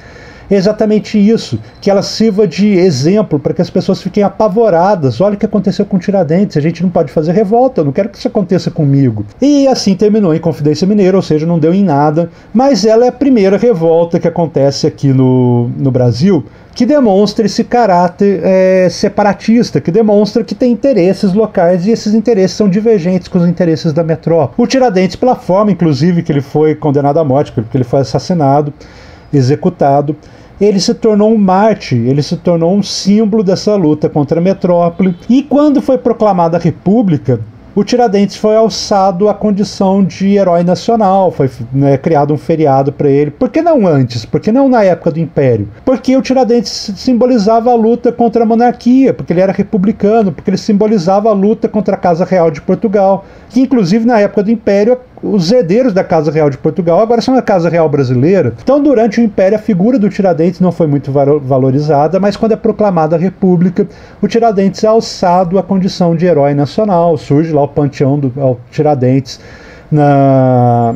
é exatamente isso, que ela sirva de exemplo para que as pessoas fiquem apavoradas. Olha o que aconteceu com Tiradentes, a gente não pode fazer revolta, eu não quero que isso aconteça comigo. E assim terminou em Confidência Mineira, ou seja, não deu em nada, mas ela é a primeira revolta que acontece aqui no Brasil, que demonstra esse caráter separatista, que demonstra que tem interesses locais e esses interesses são divergentes com os interesses da metrópole. O Tiradentes, pela forma, inclusive, que ele foi condenado à morte, porque ele foi assassinado, executado, ele se tornou um mártir, ele se tornou um símbolo dessa luta contra a metrópole. E quando foi proclamada a República, o Tiradentes foi alçado à condição de herói nacional, foi criado um feriado para ele. Por que não antes? Por que não na época do Império? Porque o Tiradentes simbolizava a luta contra a monarquia, porque ele era republicano, porque ele simbolizava a luta contra a Casa Real de Portugal, que inclusive na época do Império os herdeiros da Casa Real de Portugal agora são a Casa Real brasileira. Então, durante o Império, a figura do Tiradentes não foi muito valorizada, mas quando é proclamada a República, o Tiradentes é alçado à condição de herói nacional. Surge lá o panteão do Tiradentes na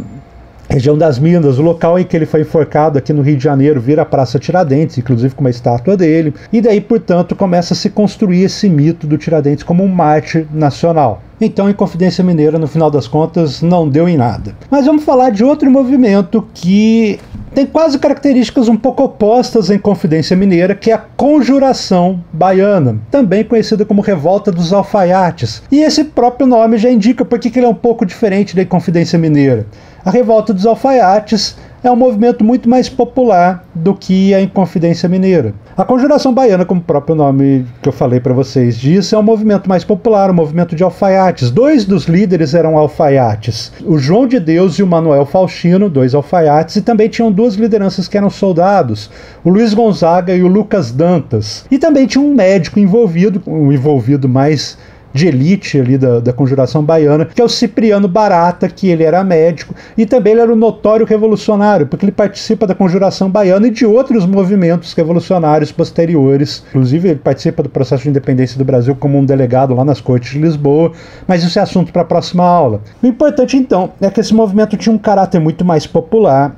região das Minas, o local em que ele foi enforcado aqui no Rio de Janeiro vira a Praça Tiradentes, inclusive com uma estátua dele, e daí, portanto, começa a se construir esse mito do Tiradentes como um mártir nacional. Então, em Confidência Mineira, no final das contas, não deu em nada. Mas vamos falar de outro movimento que tem quase características um pouco opostas em Confidência Mineira, que é a Conjuração Baiana, também conhecida como Revolta dos Alfaiates. E esse próprio nome já indica por que ele é um pouco diferente da Confidência Mineira. A Revolta dos Alfaiates é um movimento muito mais popular do que a Inconfidência Mineira. A Conjuração Baiana, como o próprio nome que eu falei para vocês diz, é um movimento mais popular, um movimento de alfaiates. Dois dos líderes eram alfaiates, o João de Deus e o Manuel Faustino, dois alfaiates, e também tinham duas lideranças que eram soldados, o Luiz Gonzaga e o Lucas Dantas. E também tinha um médico envolvido, um envolvido mais de elite ali da Conjuração Baiana, que é o Cipriano Barata, que ele era médico, e também ele era um notório revolucionário, porque ele participa da Conjuração Baiana e de outros movimentos revolucionários posteriores. Inclusive, ele participa do processo de independência do Brasil como um delegado lá nas Cortes de Lisboa, mas isso é assunto para a próxima aula. O importante, então, é que esse movimento tinha um caráter muito mais popular.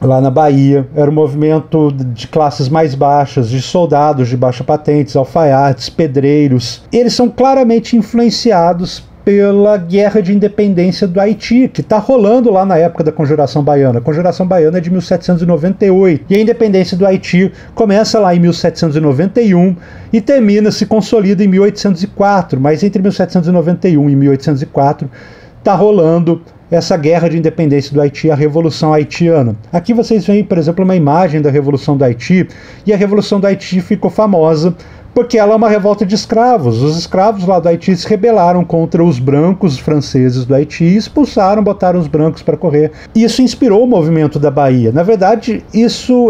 Lá na Bahia, era um movimento de classes mais baixas, de soldados de baixa patente, alfaiates, pedreiros. Eles são claramente influenciados pela Guerra de Independência do Haiti, que está rolando lá na época da Conjuração Baiana. A Conjuração Baiana é de 1798, e a independência do Haiti começa lá em 1791 e termina, se consolida em 1804, mas entre 1791 e 1804 está rolando essa guerra de independência do Haiti, a Revolução Haitiana. Aqui vocês veem, por exemplo, uma imagem da Revolução do Haiti, e a Revolução do Haiti ficou famosa porque ela é uma revolta de escravos. Os escravos lá do Haiti se rebelaram contra os brancos franceses do Haiti e expulsaram, botaram os brancos para correr. Isso inspirou o movimento da Bahia. Na verdade, isso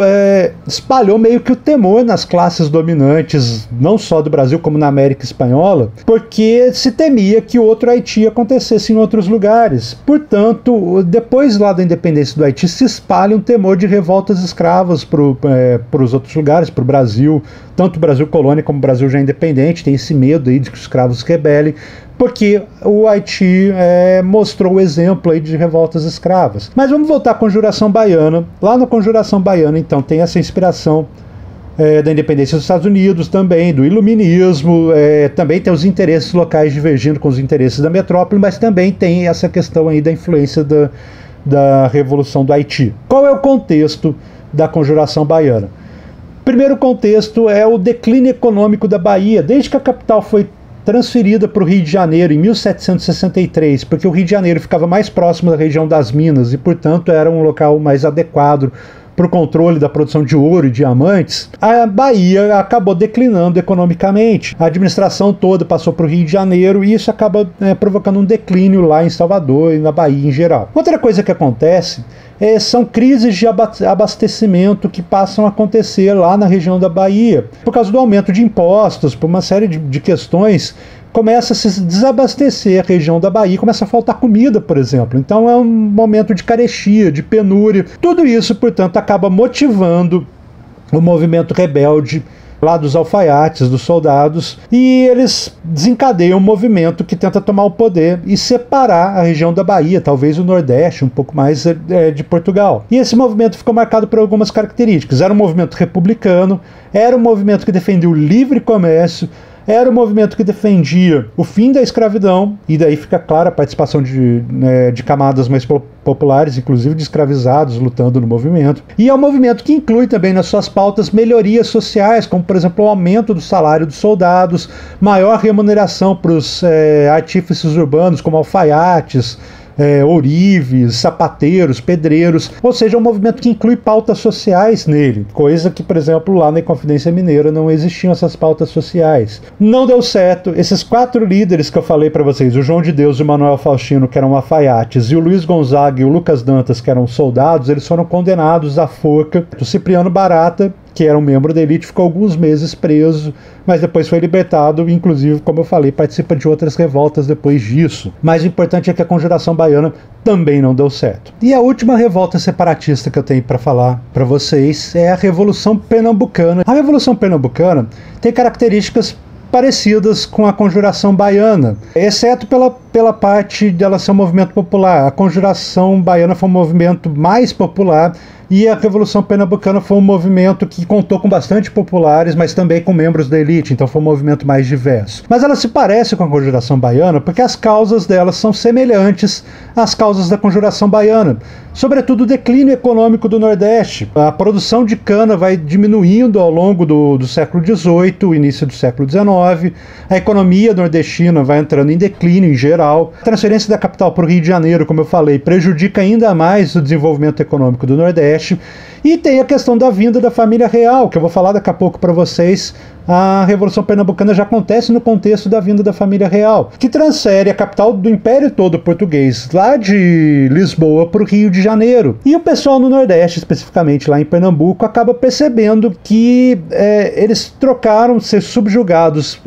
espalhou meio que o temor nas classes dominantes, não só do Brasil, como na América Espanhola, porque se temia que outro Haiti acontecesse em outros lugares. Portanto, depois lá da independência do Haiti, se espalha um temor de revoltas escravas para os outros lugares, para o Brasil, tanto o Brasil colônia como o Brasil já independente, tem esse medo aí de que os escravos se rebelem, porque o Haiti mostrou o exemplo aí de revoltas escravas. Mas vamos voltar à Conjuração Baiana. Lá na Conjuração Baiana, então, tem essa inspiração da independência dos Estados Unidos também, do iluminismo, também tem os interesses locais divergindo com os interesses da metrópole, mas também tem essa questão aí da influência da Revolução do Haiti. Qual é o contexto da Conjuração Baiana? O primeiro contexto é o declínio econômico da Bahia, desde que a capital foi transferida para o Rio de Janeiro em 1763, porque o Rio de Janeiro ficava mais próximo da região das Minas e, portanto, era um local mais adequado para o controle da produção de ouro e diamantes. A Bahia acabou declinando economicamente. A administração toda passou para o Rio de Janeiro e isso acaba provocando um declínio lá em Salvador e na Bahia em geral. Outra coisa que acontece são crises de abastecimento que passam a acontecer lá na região da Bahia, por causa do aumento de impostos, por uma série de questões começa a se desabastecer a região da Bahia, começa a faltar comida, por exemplo. Então é um momento de carestia, de penúria. Tudo isso, portanto, acaba motivando o movimento rebelde lá dos alfaiates, dos soldados, e eles desencadeiam um movimento que tenta tomar o poder e separar a região da Bahia, talvez o Nordeste, um pouco mais de Portugal. E esse movimento ficou marcado por algumas características. Era um movimento republicano, era um movimento que defendia o livre comércio, era um movimento que defendia o fim da escravidão, e daí fica clara a participação de camadas mais populares, inclusive de escravizados, lutando no movimento. E é um movimento que inclui também nas suas pautas melhorias sociais, como, por exemplo, o aumento do salário dos soldados, maior remuneração para os artífices urbanos, como alfaiates, ourives, sapateiros, pedreiros, ou seja, é um movimento que inclui pautas sociais nele, coisa que, por exemplo, lá na Inconfidência Mineira não existiam essas pautas sociais. Não deu certo. Esses 4 líderes que eu falei para vocês, o João de Deus e o Manuel Faustino, que eram alfaiates, e o Luiz Gonzaga e o Lucas Dantas, que eram soldados, eles foram condenados à forca. O Cipriano Barata, que era um membro da elite, ficou alguns meses preso, mas depois foi libertado, inclusive, como eu falei, participa de outras revoltas depois disso. Mas o importante é que a Conjuração Baiana também não deu certo. E a última revolta separatista que eu tenho para falar para vocês é a Revolução Pernambucana. A Revolução Pernambucana tem características parecidas com a Conjuração Baiana, exceto pela parte dela ser um movimento popular. A Conjuração Baiana foi um movimento mais popular, e a Revolução Pernambucana foi um movimento que contou com bastante populares, mas também com membros da elite, então foi um movimento mais diverso. Mas ela se parece com a Conjuração Baiana porque as causas delas são semelhantes às causas da Conjuração Baiana, sobretudo o declínio econômico do Nordeste. A produção de cana vai diminuindo ao longo do século XVIII, início do século XIX, a economia nordestina vai entrando em declínio em geral, a transferência da capital para o Rio de Janeiro, como eu falei, prejudica ainda mais o desenvolvimento econômico do Nordeste. E tem a questão da vinda da família real, que eu vou falar daqui a pouco para vocês. A Revolução Pernambucana já acontece no contexto da vinda da família real, que transfere a capital do Império todo português, lá de Lisboa para o Rio de Janeiro. E o pessoal no Nordeste, especificamente lá em Pernambuco, acaba percebendo que eles trocaram ser subjugados,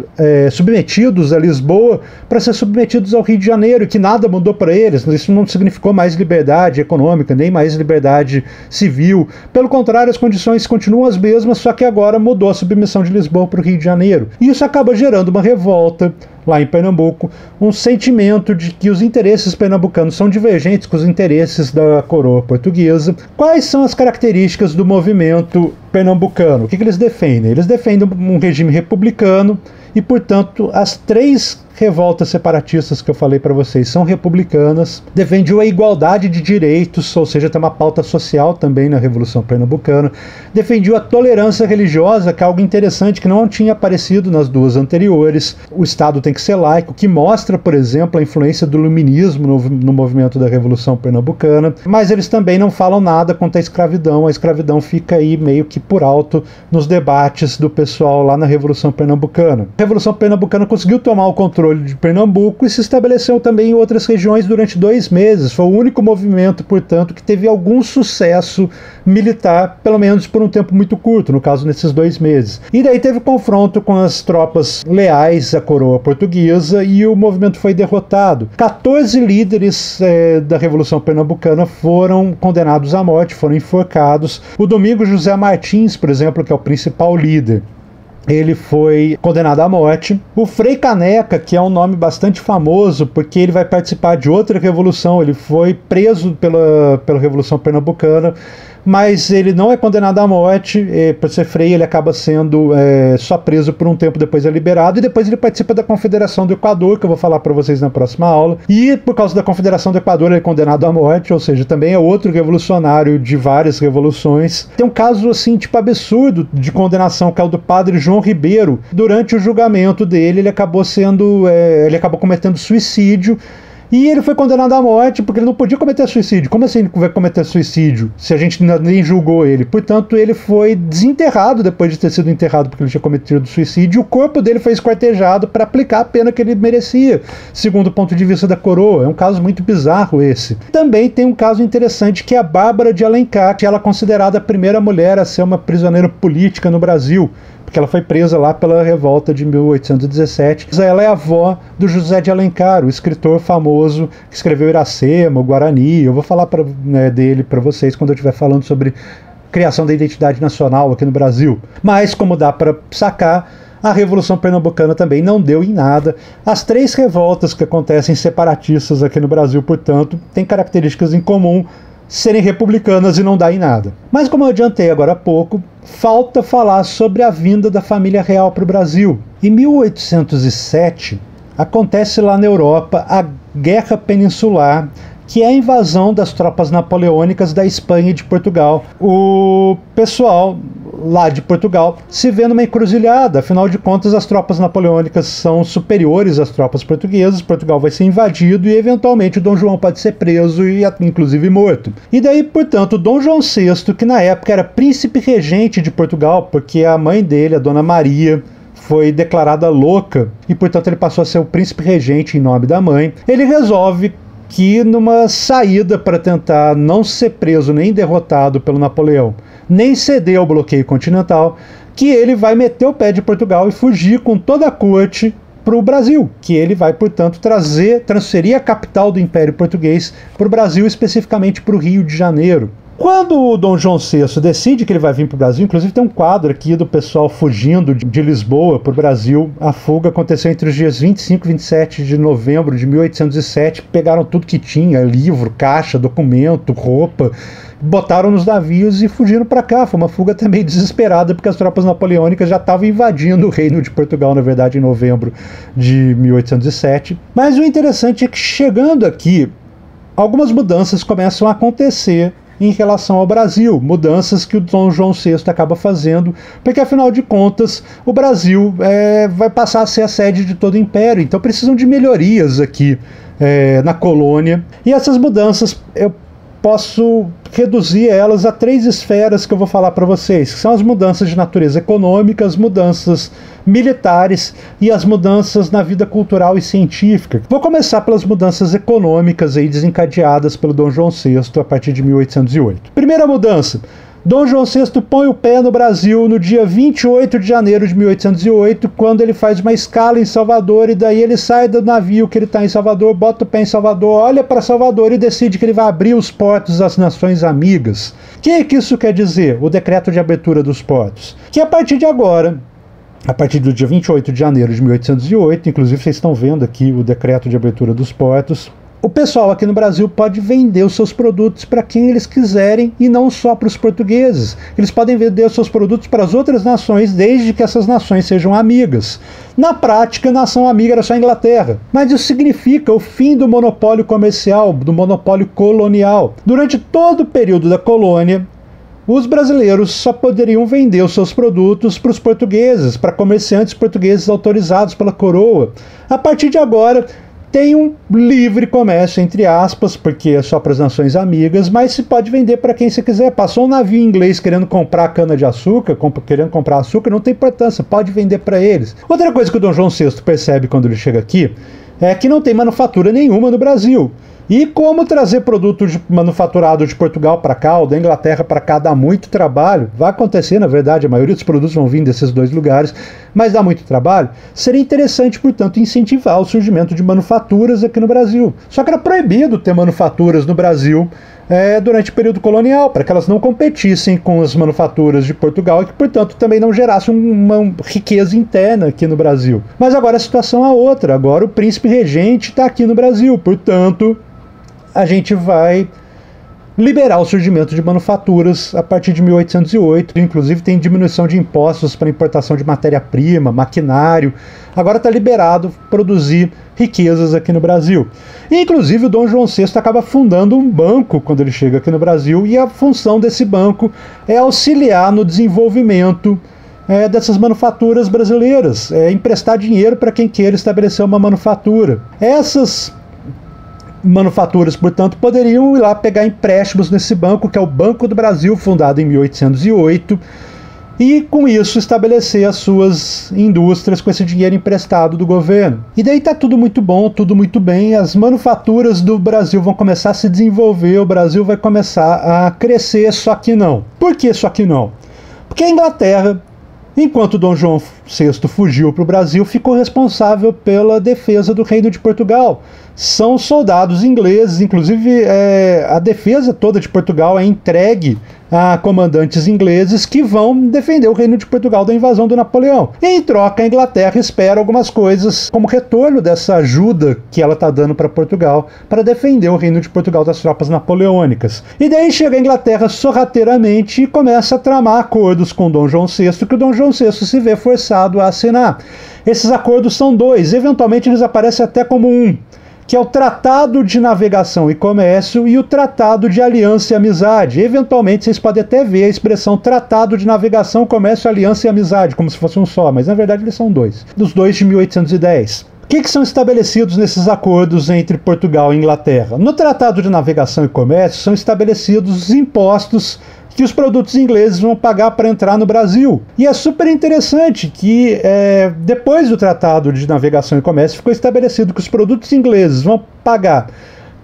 submetidos a Lisboa, para ser submetidos ao Rio de Janeiro, e que nada mudou para eles. Isso não significou mais liberdade econômica, nem mais liberdade civil. Pelo contrário, as condições continuam as mesmas, só que agora mudou a submissão de Lisboa para o Rio de Janeiro. E isso acaba gerando uma revolta lá em Pernambuco, um sentimento de que os interesses pernambucanos são divergentes com os interesses da coroa portuguesa. Quais são as características do movimento pernambucano? O que eles defendem? Eles defendem um regime republicano e, portanto, as 3 revoltas separatistas que eu falei para vocês são republicanas, defendiam a igualdade de direitos, ou seja, tem uma pauta social também na Revolução Pernambucana, defendiam a tolerância religiosa, que é algo interessante que não tinha aparecido nas 2 anteriores. O Estado tem que ser laico, que mostra, por exemplo, a influência do iluminismo no movimento da Revolução Pernambucana, mas eles também não falam nada contra a escravidão fica aí meio que por alto nos debates do pessoal lá na Revolução Pernambucana. A Revolução Pernambucana conseguiu tomar o controle de Pernambuco e se estabeleceu também em outras regiões durante 2 meses. Foi o único movimento, portanto, que teve algum sucesso militar, pelo menos por um tempo muito curto, no caso nesses 2 meses. E daí teve confronto com as tropas leais à coroa portuguesa e o movimento foi derrotado. 14 líderes da Revolução Pernambucana foram condenados à morte, foram enforcados. O Domingos José Martins, por exemplo, que é o principal líder, ele foi condenado à morte. O Frei Caneca, que é um nome bastante famoso, porque ele vai participar de outra revolução, ele foi preso pela Revolução Pernambucana, mas ele não é condenado à morte. Por ser frei, ele acaba sendo só preso por um tempo, depois é liberado, e depois ele participa da Confederação do Equador, que eu vou falar para vocês na próxima aula, e por causa da Confederação do Equador ele é condenado à morte, ou seja, também é outro revolucionário de várias revoluções. Tem um caso assim, tipo absurdo de condenação, que é o do padre João Ribeiro. Durante o julgamento dele, ele acabou cometendo suicídio. E ele foi condenado à morte porque ele não podia cometer suicídio. Como assim ele vai cometer suicídio se a gente nem julgou ele? Portanto, ele foi desenterrado depois de ter sido enterrado porque ele tinha cometido suicídio. E o corpo dele foi esquartejado para aplicar a pena que ele merecia, segundo o ponto de vista da coroa. É um caso muito bizarro esse. Também tem um caso interessante, que é a Bárbara de Alencar, que ela é considerada a primeira mulher a ser uma prisioneira política no Brasil. porque ela foi presa lá pela revolta de 1817. Ela é avó do José de Alencar, o escritor famoso que escreveu Iracema, o Guarani. Eu vou falar dele para vocês quando eu estiver falando sobre criação da identidade nacional aqui no Brasil. Mas, como dá para sacar, a Revolução Pernambucana também não deu em nada. As 3 revoltas que acontecem separatistas aqui no Brasil, portanto, têm características em comum: serem republicanas e não dar em nada. Mas, como eu adiantei agora há pouco, falta falar sobre a vinda da família real para o Brasil. Em 1807, acontece lá na Europa a Guerra Peninsular, que é a invasão das tropas napoleônicas da Espanha e de Portugal. O pessoal lá de Portugal se vê numa encruzilhada, afinal de contas as tropas napoleônicas são superiores às tropas portuguesas, Portugal vai ser invadido e eventualmente o Dom João pode ser preso e inclusive morto. E daí, portanto, Dom João VI, que na época era príncipe regente de Portugal, porque a mãe dele, a Dona Maria, foi declarada louca e, portanto, ele passou a ser o príncipe regente em nome da mãe, ele resolve que, numa saída para tentar não ser preso nem derrotado pelo Napoleão, nem ceder ao bloqueio continental, que ele vai meter o pé de Portugal e fugir com toda a corte para o Brasil, que ele vai, portanto, transferir a capital do Império Português para o Brasil, especificamente para o Rio de Janeiro. Quando o Dom João VI decide que ele vai vir para o Brasil, inclusive tem um quadro aqui do pessoal fugindo de Lisboa para o Brasil. A fuga aconteceu entre os dias 25 e 27 de novembro de 1807. Pegaram tudo que tinha, livro, caixa, documento, roupa, botaram nos navios e fugiram para cá. Foi uma fuga também desesperada, porque as tropas napoleônicas já estavam invadindo o Reino de Portugal, na verdade, em novembro de 1807. Mas o interessante é que, chegando aqui, algumas mudanças começam a acontecer em relação ao Brasil, mudanças que o Dom João VI acaba fazendo, porque afinal de contas o Brasil vai passar a ser a sede de todo o Império, então precisam de melhorias aqui na colônia, e essas mudanças eu posso reduzir elas a 3 esferas que eu vou falar para vocês, que são as mudanças de natureza econômica, as mudanças militares e as mudanças na vida cultural e científica. Vou começar pelas mudanças econômicas aí desencadeadas pelo Dom João VI a partir de 1808. Primeira mudança: Dom João VI põe o pé no Brasil no dia 28 de janeiro de 1808, quando ele faz uma escala em Salvador, e daí ele sai do navio que ele está em Salvador, bota o pé em Salvador, olha para Salvador e decide que ele vai abrir os portos às nações amigas. O que isso quer dizer, o decreto de abertura dos portos? Que a partir de agora, a partir do dia 28 de janeiro de 1808, inclusive vocês estão vendo aqui o decreto de abertura dos portos, o pessoal aqui no Brasil pode vender os seus produtos para quem eles quiserem e não só para os portugueses. Eles podem vender os seus produtos para as outras nações, desde que essas nações sejam amigas. Na prática, a nação amiga era só a Inglaterra. Mas isso significa o fim do monopólio comercial, do monopólio colonial. Durante todo o período da colônia, os brasileiros só poderiam vender os seus produtos para os portugueses, para comerciantes portugueses autorizados pela coroa. A partir de agora, tem um livre comércio, entre aspas, porque é só para as nações amigas, mas se pode vender para quem você quiser. Passou um navio inglês querendo comprar cana-de-açúcar, querendo comprar açúcar, não tem importância, pode vender para eles. Outra coisa que o Dom João VI percebe quando ele chega aqui é que não tem manufatura nenhuma no Brasil. E como trazer produto manufaturado de Portugal para cá, ou da Inglaterra para cá, dá muito trabalho. Vai acontecer, na verdade, a maioria dos produtos vão vir desses 2 lugares, mas dá muito trabalho. Seria interessante, portanto, incentivar o surgimento de manufaturas aqui no Brasil. Só que era proibido ter manufaturas no Brasil durante o período colonial, para que elas não competissem com as manufaturas de Portugal e que, portanto, também não gerassem uma riqueza interna aqui no Brasil. Mas agora a situação é outra. Agora o príncipe regente está aqui no Brasil, portanto, a gente vai liberar o surgimento de manufaturas a partir de 1808. Inclusive tem diminuição de impostos para importação de matéria-prima, maquinário. Agora está liberado produzir riquezas aqui no Brasil. E, inclusive, o Dom João VI acaba fundando um banco quando ele chega aqui no Brasil, e a função desse banco é auxiliar no desenvolvimento dessas manufaturas brasileiras, emprestar dinheiro para quem queira estabelecer uma manufatura. Essas manufaturas, portanto, poderiam ir lá pegar empréstimos nesse banco, que é o Banco do Brasil, fundado em 1808, e com isso estabelecer as suas indústrias com esse dinheiro emprestado do governo. E daí tá tudo muito bom, tudo muito bem, as manufaturas do Brasil vão começar a se desenvolver, o Brasil vai começar a crescer, só que não. Por que só que não? Porque a Inglaterra Enquanto Dom João VI fugiu para o Brasil, ficou responsável pela defesa do Reino de Portugal. São soldados ingleses, inclusive a defesa toda de Portugal é entregue a comandantes ingleses que vão defender o Reino de Portugal da invasão do Napoleão. E, em troca, a Inglaterra espera algumas coisas como retorno dessa ajuda que ela está dando para Portugal para defender o Reino de Portugal das tropas napoleônicas. E daí chega a Inglaterra sorrateiramente e começa a tramar acordos com Dom João VI, que o Dom João VI se vê forçado a assinar. Esses acordos são dois, eventualmente eles aparecem até como um, que é o Tratado de Navegação e Comércio e o Tratado de Aliança e Amizade. Eventualmente vocês podem até ver a expressão Tratado de Navegação, Comércio, Aliança e Amizade, como se fosse um só, mas na verdade eles são dois. Dos dois de 1810. O que são estabelecidos nesses acordos entre Portugal e Inglaterra? No Tratado de Navegação e Comércio são estabelecidos os impostos que os produtos ingleses vão pagar para entrar no Brasil. E é super interessante que depois do Tratado de Navegação e Comércio ficou estabelecido que os produtos ingleses vão pagar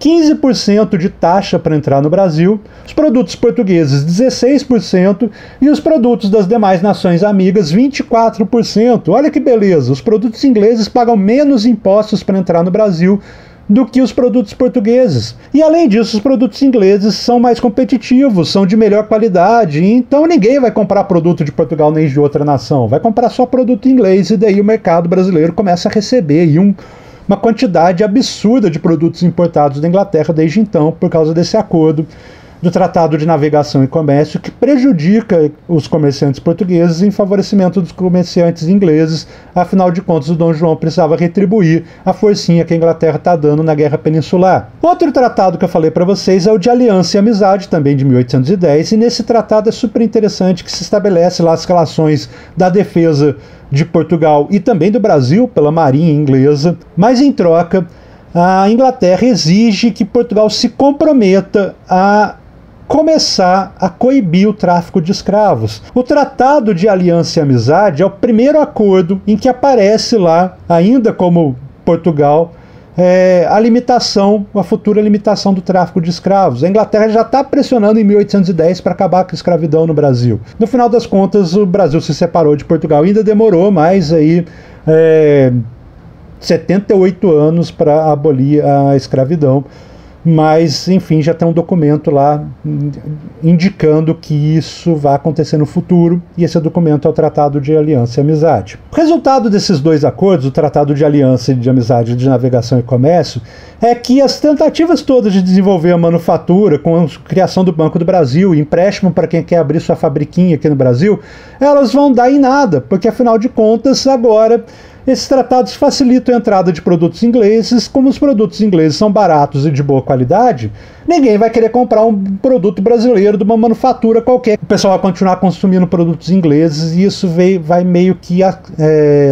15% de taxa para entrar no Brasil, os produtos portugueses 16% e os produtos das demais nações amigas 24%. Olha que beleza, os produtos ingleses pagam menos impostos para entrar no Brasil do que os produtos portugueses. E além disso, os produtos ingleses são mais competitivos, são de melhor qualidade, então ninguém vai comprar produto de Portugal nem de outra nação, vai comprar só produto inglês, e daí o mercado brasileiro começa a receber aí uma quantidade absurda de produtos importados da Inglaterra desde então, por causa desse acordo do Tratado de Navegação e Comércio, que prejudica os comerciantes portugueses em favorecimento dos comerciantes ingleses. Afinal de contas, o Dom João precisava retribuir a forcinha que a Inglaterra está dando na Guerra Peninsular. Outro tratado que eu falei para vocês é o de Aliança e Amizade, também de 1810, e nesse tratado é super interessante que se estabelece lá as relações da defesa de Portugal e também do Brasil pela marinha inglesa, mas em troca a Inglaterra exige que Portugal se comprometa a começar a coibir o tráfico de escravos. O Tratado de Aliança e Amizade é o primeiro acordo em que aparece lá, ainda como Portugal, a futura limitação do tráfico de escravos. A Inglaterra já está pressionando em 1810 para acabar com a escravidão no Brasil. No final das contas, o Brasil se separou de Portugal, ainda demorou mais aí 78 anos para abolir a escravidão. Mas, enfim, já tem um documento lá indicando que isso vai acontecer no futuro, e esse documento é o Tratado de Aliança e Amizade. O resultado desses dois acordos, o Tratado de Aliança e de Amizade de Navegação e Comércio, é que as tentativas todas de desenvolver a manufatura, com a criação do Banco do Brasil, empréstimo para quem quer abrir sua fabriquinha aqui no Brasil, elas vão dar em nada, porque afinal de contas, agora esses tratados facilitam a entrada de produtos ingleses. Como os produtos ingleses são baratos e de boa qualidade, ninguém vai querer comprar um produto brasileiro de uma manufatura qualquer. O pessoal vai continuar consumindo produtos ingleses e isso vai meio que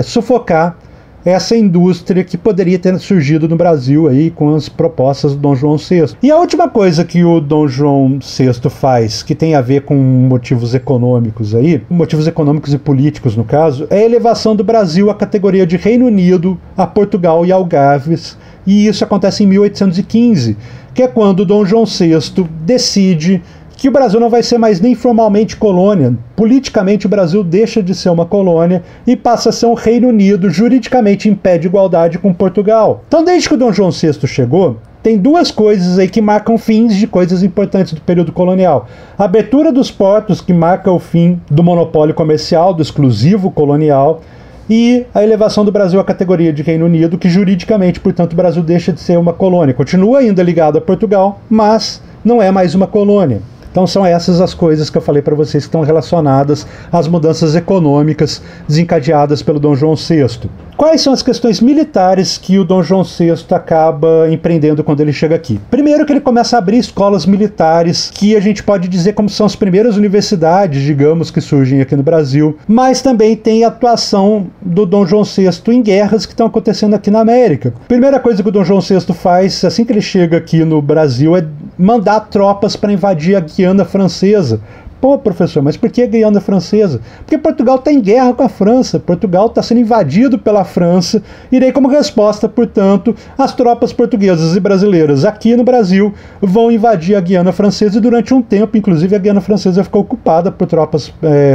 sufocar essa indústria que poderia ter surgido no Brasil aí com as propostas do Dom João VI. E a última coisa que o Dom João VI faz, que tem a ver com motivos econômicos aí, motivos econômicos e políticos no caso, é a elevação do Brasil à categoria de Reino Unido, a Portugal e Algarves, e isso acontece em 1815, que é quando o Dom João VI decide que o Brasil não vai ser mais nem formalmente colônia. Politicamente o Brasil deixa de ser uma colônia e passa a ser um Reino Unido, juridicamente em pé de igualdade com Portugal. Então, desde que o Dom João VI chegou, tem duas coisas aí que marcam fins de coisas importantes do período colonial. A abertura dos portos, que marca o fim do monopólio comercial, do exclusivo colonial, e a elevação do Brasil à categoria de Reino Unido, que juridicamente, portanto, o Brasil deixa de ser uma colônia. Continua ainda ligado a Portugal, mas não é mais uma colônia. Então são essas as coisas que eu falei para vocês que estão relacionadas às mudanças econômicas desencadeadas pelo Dom João VI. Quais são as questões militares que o Dom João VI acaba empreendendo quando ele chega aqui? Primeiro que ele começa a abrir escolas militares, que a gente pode dizer como são as primeiras universidades, digamos, que surgem aqui no Brasil, mas também tem a atuação do Dom João VI em guerras que estão acontecendo aqui na América. A primeira coisa que o Dom João VI faz, assim que ele chega aqui no Brasil, é mandar tropas para invadir a Guiana Francesa. Pô, professor, mas por que a Guiana Francesa? Porque Portugal está em guerra com a França, Portugal está sendo invadido pela França, e daí, como resposta, portanto, as tropas portuguesas e brasileiras aqui no Brasil vão invadir a Guiana Francesa, e durante um tempo, inclusive, a Guiana Francesa ficou ocupada por tropas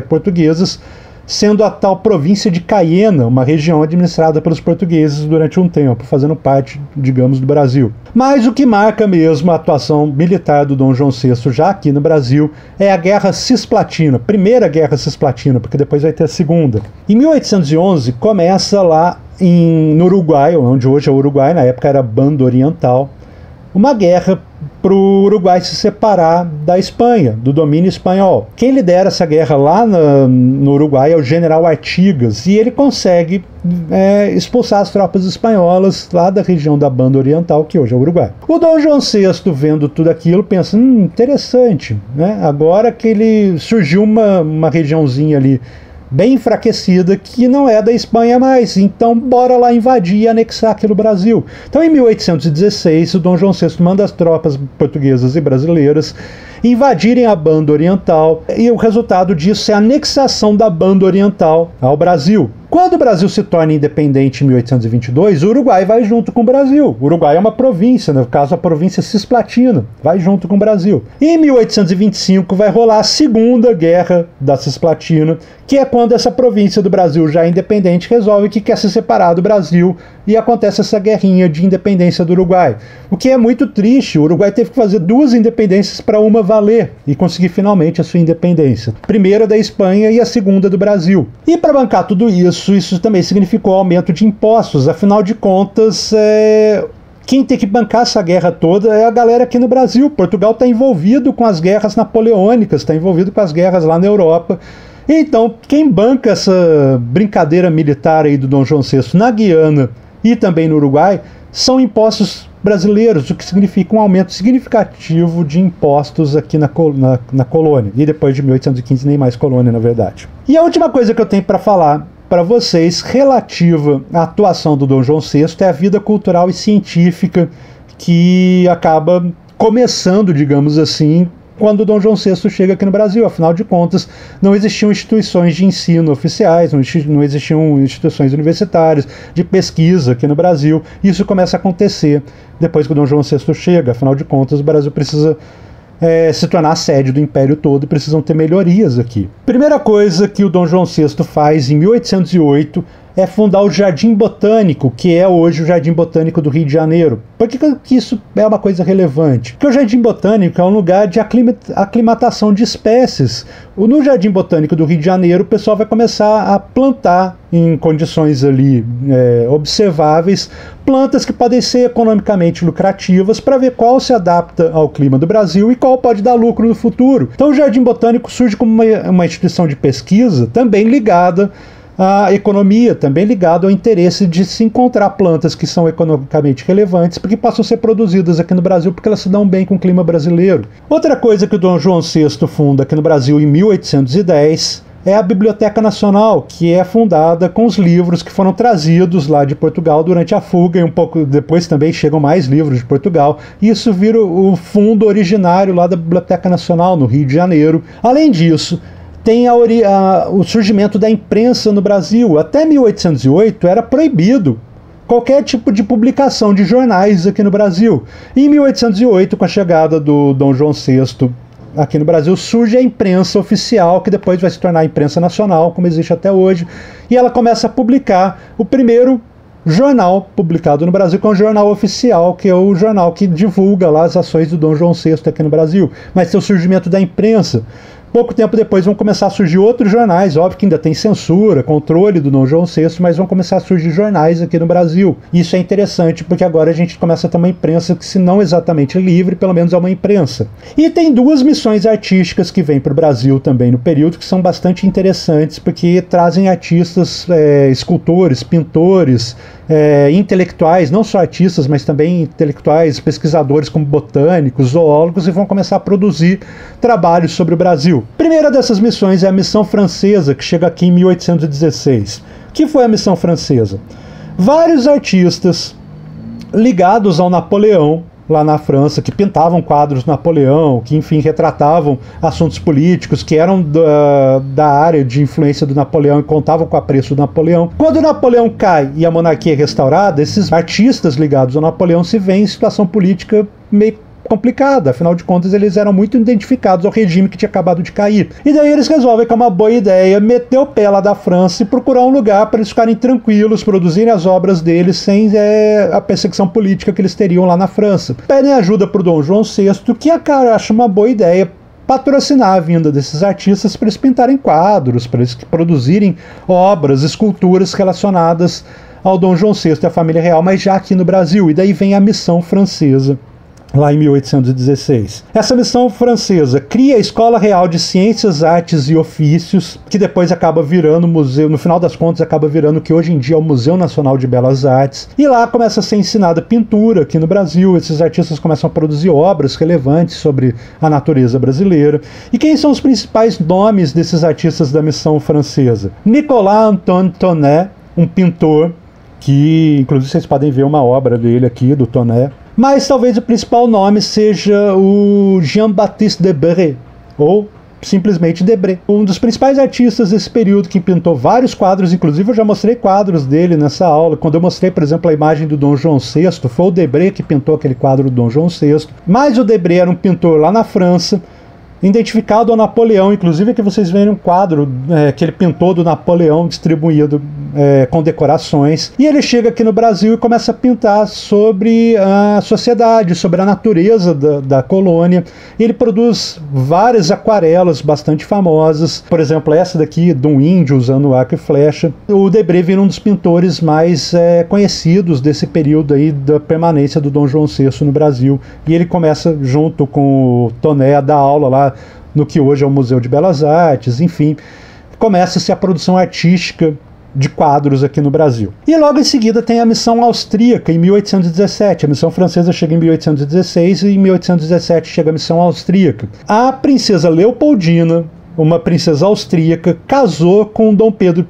portuguesas, sendo a tal província de Caiena, uma região administrada pelos portugueses durante um tempo, fazendo parte, digamos, do Brasil. Mas o que marca mesmo a atuação militar do Dom João VI já aqui no Brasil é a Guerra Cisplatina, primeira Guerra Cisplatina, porque depois vai ter a segunda. Em 1811 começa lá no Uruguai, onde hoje é o Uruguai, na época era Banda Oriental, uma guerra para o Uruguai se separar da Espanha, do domínio espanhol. Quem lidera essa guerra lá no Uruguai é o general Artigas, e ele consegue expulsar as tropas espanholas lá da região da Banda Oriental, que hoje é o Uruguai. O Dom João VI, vendo tudo aquilo, pensa, interessante, né? Agora que ele surgiu uma regiãozinha ali bem enfraquecida, que não é da Espanha mais, então bora lá invadir e anexar aqui no Brasil. Então em 1816 o Dom João VI manda as tropas portuguesas e brasileiras invadirem a Banda Oriental, e o resultado disso é a anexação da Banda Oriental ao Brasil. Quando o Brasil se torna independente em 1822, o Uruguai vai junto com o Brasil. O Uruguai é uma província, no caso a província Cisplatina, vai junto com o Brasil. E em 1825 vai rolar a Segunda Guerra da Cisplatina, que é quando essa província do Brasil já independente resolve que quer se separar do Brasil, e acontece essa guerrinha de independência do Uruguai. O que é muito triste, o Uruguai teve que fazer duas independências para uma valer e conseguir finalmente a sua independência. A primeira da Espanha e a segunda do Brasil. E para bancar tudo isso também significou aumento de impostos, afinal de contas, quem tem que bancar essa guerra toda é a galera aqui no Brasil. Portugal está envolvido com as guerras napoleônicas, está envolvido com as guerras lá na Europa. Então, quem banca essa brincadeira militar aí do Dom João VI na Guiana e também no Uruguai são impostos brasileiros, o que significa um aumento significativo de impostos aqui na colônia. E depois de 1815 nem mais colônia, na verdade. E a última coisa que eu tenho para falar para vocês relativa à atuação do Dom João VI é a vida cultural e científica que acaba começando, digamos assim, quando o Dom João VI chega aqui no Brasil. Afinal de contas, não existiam instituições de ensino oficiais, não existiam instituições universitárias de pesquisa aqui no Brasil. Isso começa a acontecer depois que o Dom João VI chega. Afinal de contas, o Brasil precisa se tornar a sede do Império todo e precisam ter melhorias aqui. Primeira coisa que o Dom João VI faz em 1808 é fundar o Jardim Botânico, que é hoje o Jardim Botânico do Rio de Janeiro. Por que isso é uma coisa relevante? Porque o Jardim Botânico é um lugar de aclimatação de espécies. No Jardim Botânico do Rio de Janeiro, o pessoal vai começar a plantar em condições ali observáveis, plantas que podem ser economicamente lucrativas para ver qual se adapta ao clima do Brasil e qual pode dar lucro no futuro. Então o Jardim Botânico surge como uma instituição de pesquisa também ligada à economia, também ligado ao interesse de se encontrar plantas que são economicamente relevantes porque possam ser produzidas aqui no Brasil porque elas se dão bem com o clima brasileiro. Outra coisa que o Dom João VI funda aqui no Brasil em 1810 é a Biblioteca Nacional, que é fundada com os livros que foram trazidos lá de Portugal durante a fuga, e um pouco depois também chegam mais livros de Portugal, e isso vira o originário lá da Biblioteca Nacional, no Rio de Janeiro. Além disso, tem o surgimento da imprensa no Brasil. Até 1808 era proibido qualquer tipo de publicação de jornais aqui no Brasil. E em 1808, com a chegada do Dom João VI aqui no Brasil, surge a imprensa oficial, que depois vai se tornar a imprensa nacional, como existe até hoje, e ela começa a publicar o primeiro jornal publicado no Brasil, que é um jornal oficial, que é o jornal que divulga lá as ações do Dom João VI aqui no Brasil. Mas tem o surgimento da imprensa. Pouco tempo depois vão começar a surgir outros jornais, óbvio que ainda tem censura, controle do Dom João VI, mas vão começar a surgir jornais aqui no Brasil. Isso é interessante porque agora a gente começa a ter uma imprensa que, se não exatamente livre, pelo menos é uma imprensa. E tem duas missões artísticas que vêm para o Brasil também no período, que são bastante interessantes, porque trazem artistas, escultores, pintores, intelectuais, não só artistas, mas também intelectuais, pesquisadores como botânicos, zoólogos, e vão começar a produzir trabalhos sobre o Brasil. A primeira dessas missões é a missão francesa, que chega aqui em 1816. O que foi a missão francesa? Vários artistas ligados ao Napoleão, lá na França, que pintavam quadros do Napoleão, que enfim retratavam assuntos políticos, que eram da área de influência do Napoleão e contavam com o apreço do Napoleão. Quando o Napoleão cai e a monarquia é restaurada, esses artistas ligados ao Napoleão se veem em situação política meio complicada, afinal de contas eles eram muito identificados ao regime que tinha acabado de cair. E daí eles resolvem que é uma boa ideia meter o pé lá da França e procurar um lugar para eles ficarem tranquilos, produzirem as obras deles sem a perseguição política que eles teriam lá na França. Pedem ajuda para o Dom João VI, que acha uma boa ideia patrocinar a vinda desses artistas para eles pintarem quadros, para eles produzirem obras, esculturas relacionadas ao Dom João VI e à família real, mas já aqui no Brasil. E daí vem a missão francesa, lá em 1816. Essa missão francesa cria a Escola Real de Ciências, Artes e Ofícios, que depois acaba virando museu, no final das contas acaba virando o que hoje em dia é o Museu Nacional de Belas Artes, e lá começa a ser ensinada pintura aqui no Brasil. Esses artistas começam a produzir obras relevantes sobre a natureza brasileira. E quem são os principais nomes desses artistas da missão francesa? Nicolas Antoine Tonet, um pintor, que inclusive vocês podem ver uma obra dele aqui, do Tonet. Mas talvez o principal nome seja o Jean-Baptiste Debré, ou simplesmente Debré. Um dos principais artistas desse período, que pintou vários quadros, inclusive eu já mostrei quadros dele nessa aula. Quando eu mostrei, por exemplo, a imagem do Dom João VI, foi o Debré que pintou aquele quadro do Dom João VI. Mas o Debré era um pintor lá na França, identificado ao Napoleão. Inclusive aqui vocês veem um quadro que ele pintou do Napoleão distribuído com decorações. E ele chega aqui no Brasil e começa a pintar sobre a sociedade, sobre a natureza da colônia. Ele produz várias aquarelas bastante famosas. Por exemplo, essa daqui de um índio usando arco e flecha. O Debré vira um dos pintores mais conhecidos desse período aí da permanência do Dom João VI no Brasil. E ele começa, junto com o Tonet, a dar aula lá no que hoje é o Museu de Belas Artes. Enfim, começa-se a produção artística de quadros aqui no Brasil. E logo em seguida tem a missão austríaca, em 1817. A missão francesa chega em 1816 e em 1817 chega a missão austríaca. A princesa Leopoldina, uma princesa austríaca, casou com Dom Pedro,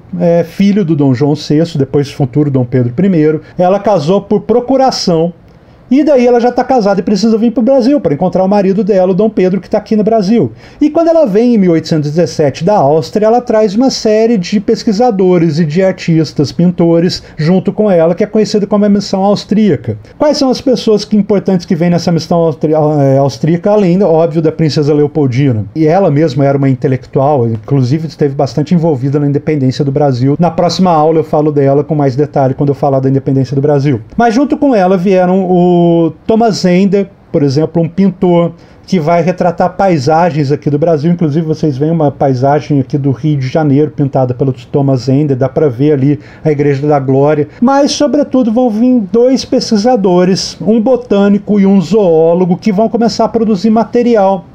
filho do Dom João VI, depois futuro Dom Pedro I. Ela casou por procuração. E daí ela já está casada e precisa vir para o Brasil para encontrar o marido dela, o Dom Pedro, que está aqui no Brasil. E quando ela vem em 1817 da Áustria, ela traz uma série de pesquisadores e de artistas, pintores, junto com ela, que é conhecida como a missão austríaca. Quais são as pessoas importantes que vêm nessa missão austríaca, além, óbvio, da princesa Leopoldina? E ela mesma era uma intelectual, inclusive esteve bastante envolvida na independência do Brasil. Na próxima aula eu falo dela com mais detalhe quando eu falar da independência do Brasil. Mas junto com ela vieram o Thomas Ender, por exemplo, um pintor que vai retratar paisagens aqui do Brasil. Inclusive vocês veem uma paisagem aqui do Rio de Janeiro pintada pelo Thomas Ender, dá para ver ali a Igreja da Glória. Mas sobretudo vão vir dois pesquisadores, um botânico e um zoólogo, que vão começar a produzir material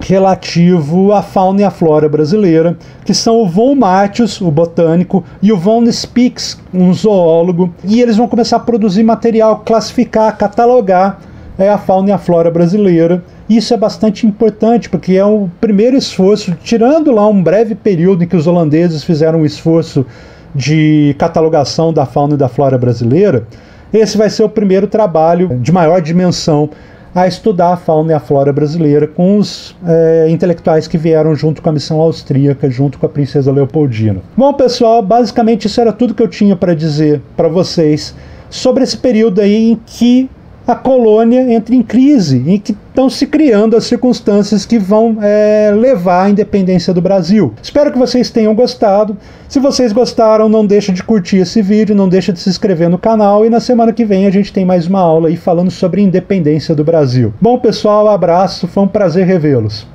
relativo à fauna e à flora brasileira, que são o von Martius, o botânico, e o von Spix, um zoólogo, e eles vão começar a produzir material, classificar, catalogar a fauna e a flora brasileira. Isso é bastante importante, porque é o primeiro esforço, tirando lá um breve período em que os holandeses fizeram um esforço de catalogação da fauna e da flora brasileira, esse vai ser o primeiro trabalho de maior dimensão a estudar a fauna e a flora brasileira, com os intelectuais que vieram junto com a missão austríaca, junto com a princesa Leopoldina. Bom, pessoal, basicamente isso era tudo que eu tinha para dizer para vocês sobre esse período aí em que a colônia entra em crise, em que estão se criando as circunstâncias que vão levar à independência do Brasil. Espero que vocês tenham gostado. Se vocês gostaram, não deixa de curtir esse vídeo, não deixa de se inscrever no canal, e na semana que vem a gente tem mais uma aula aí falando sobre a independência do Brasil. Bom, pessoal, abraço, foi um prazer revê-los.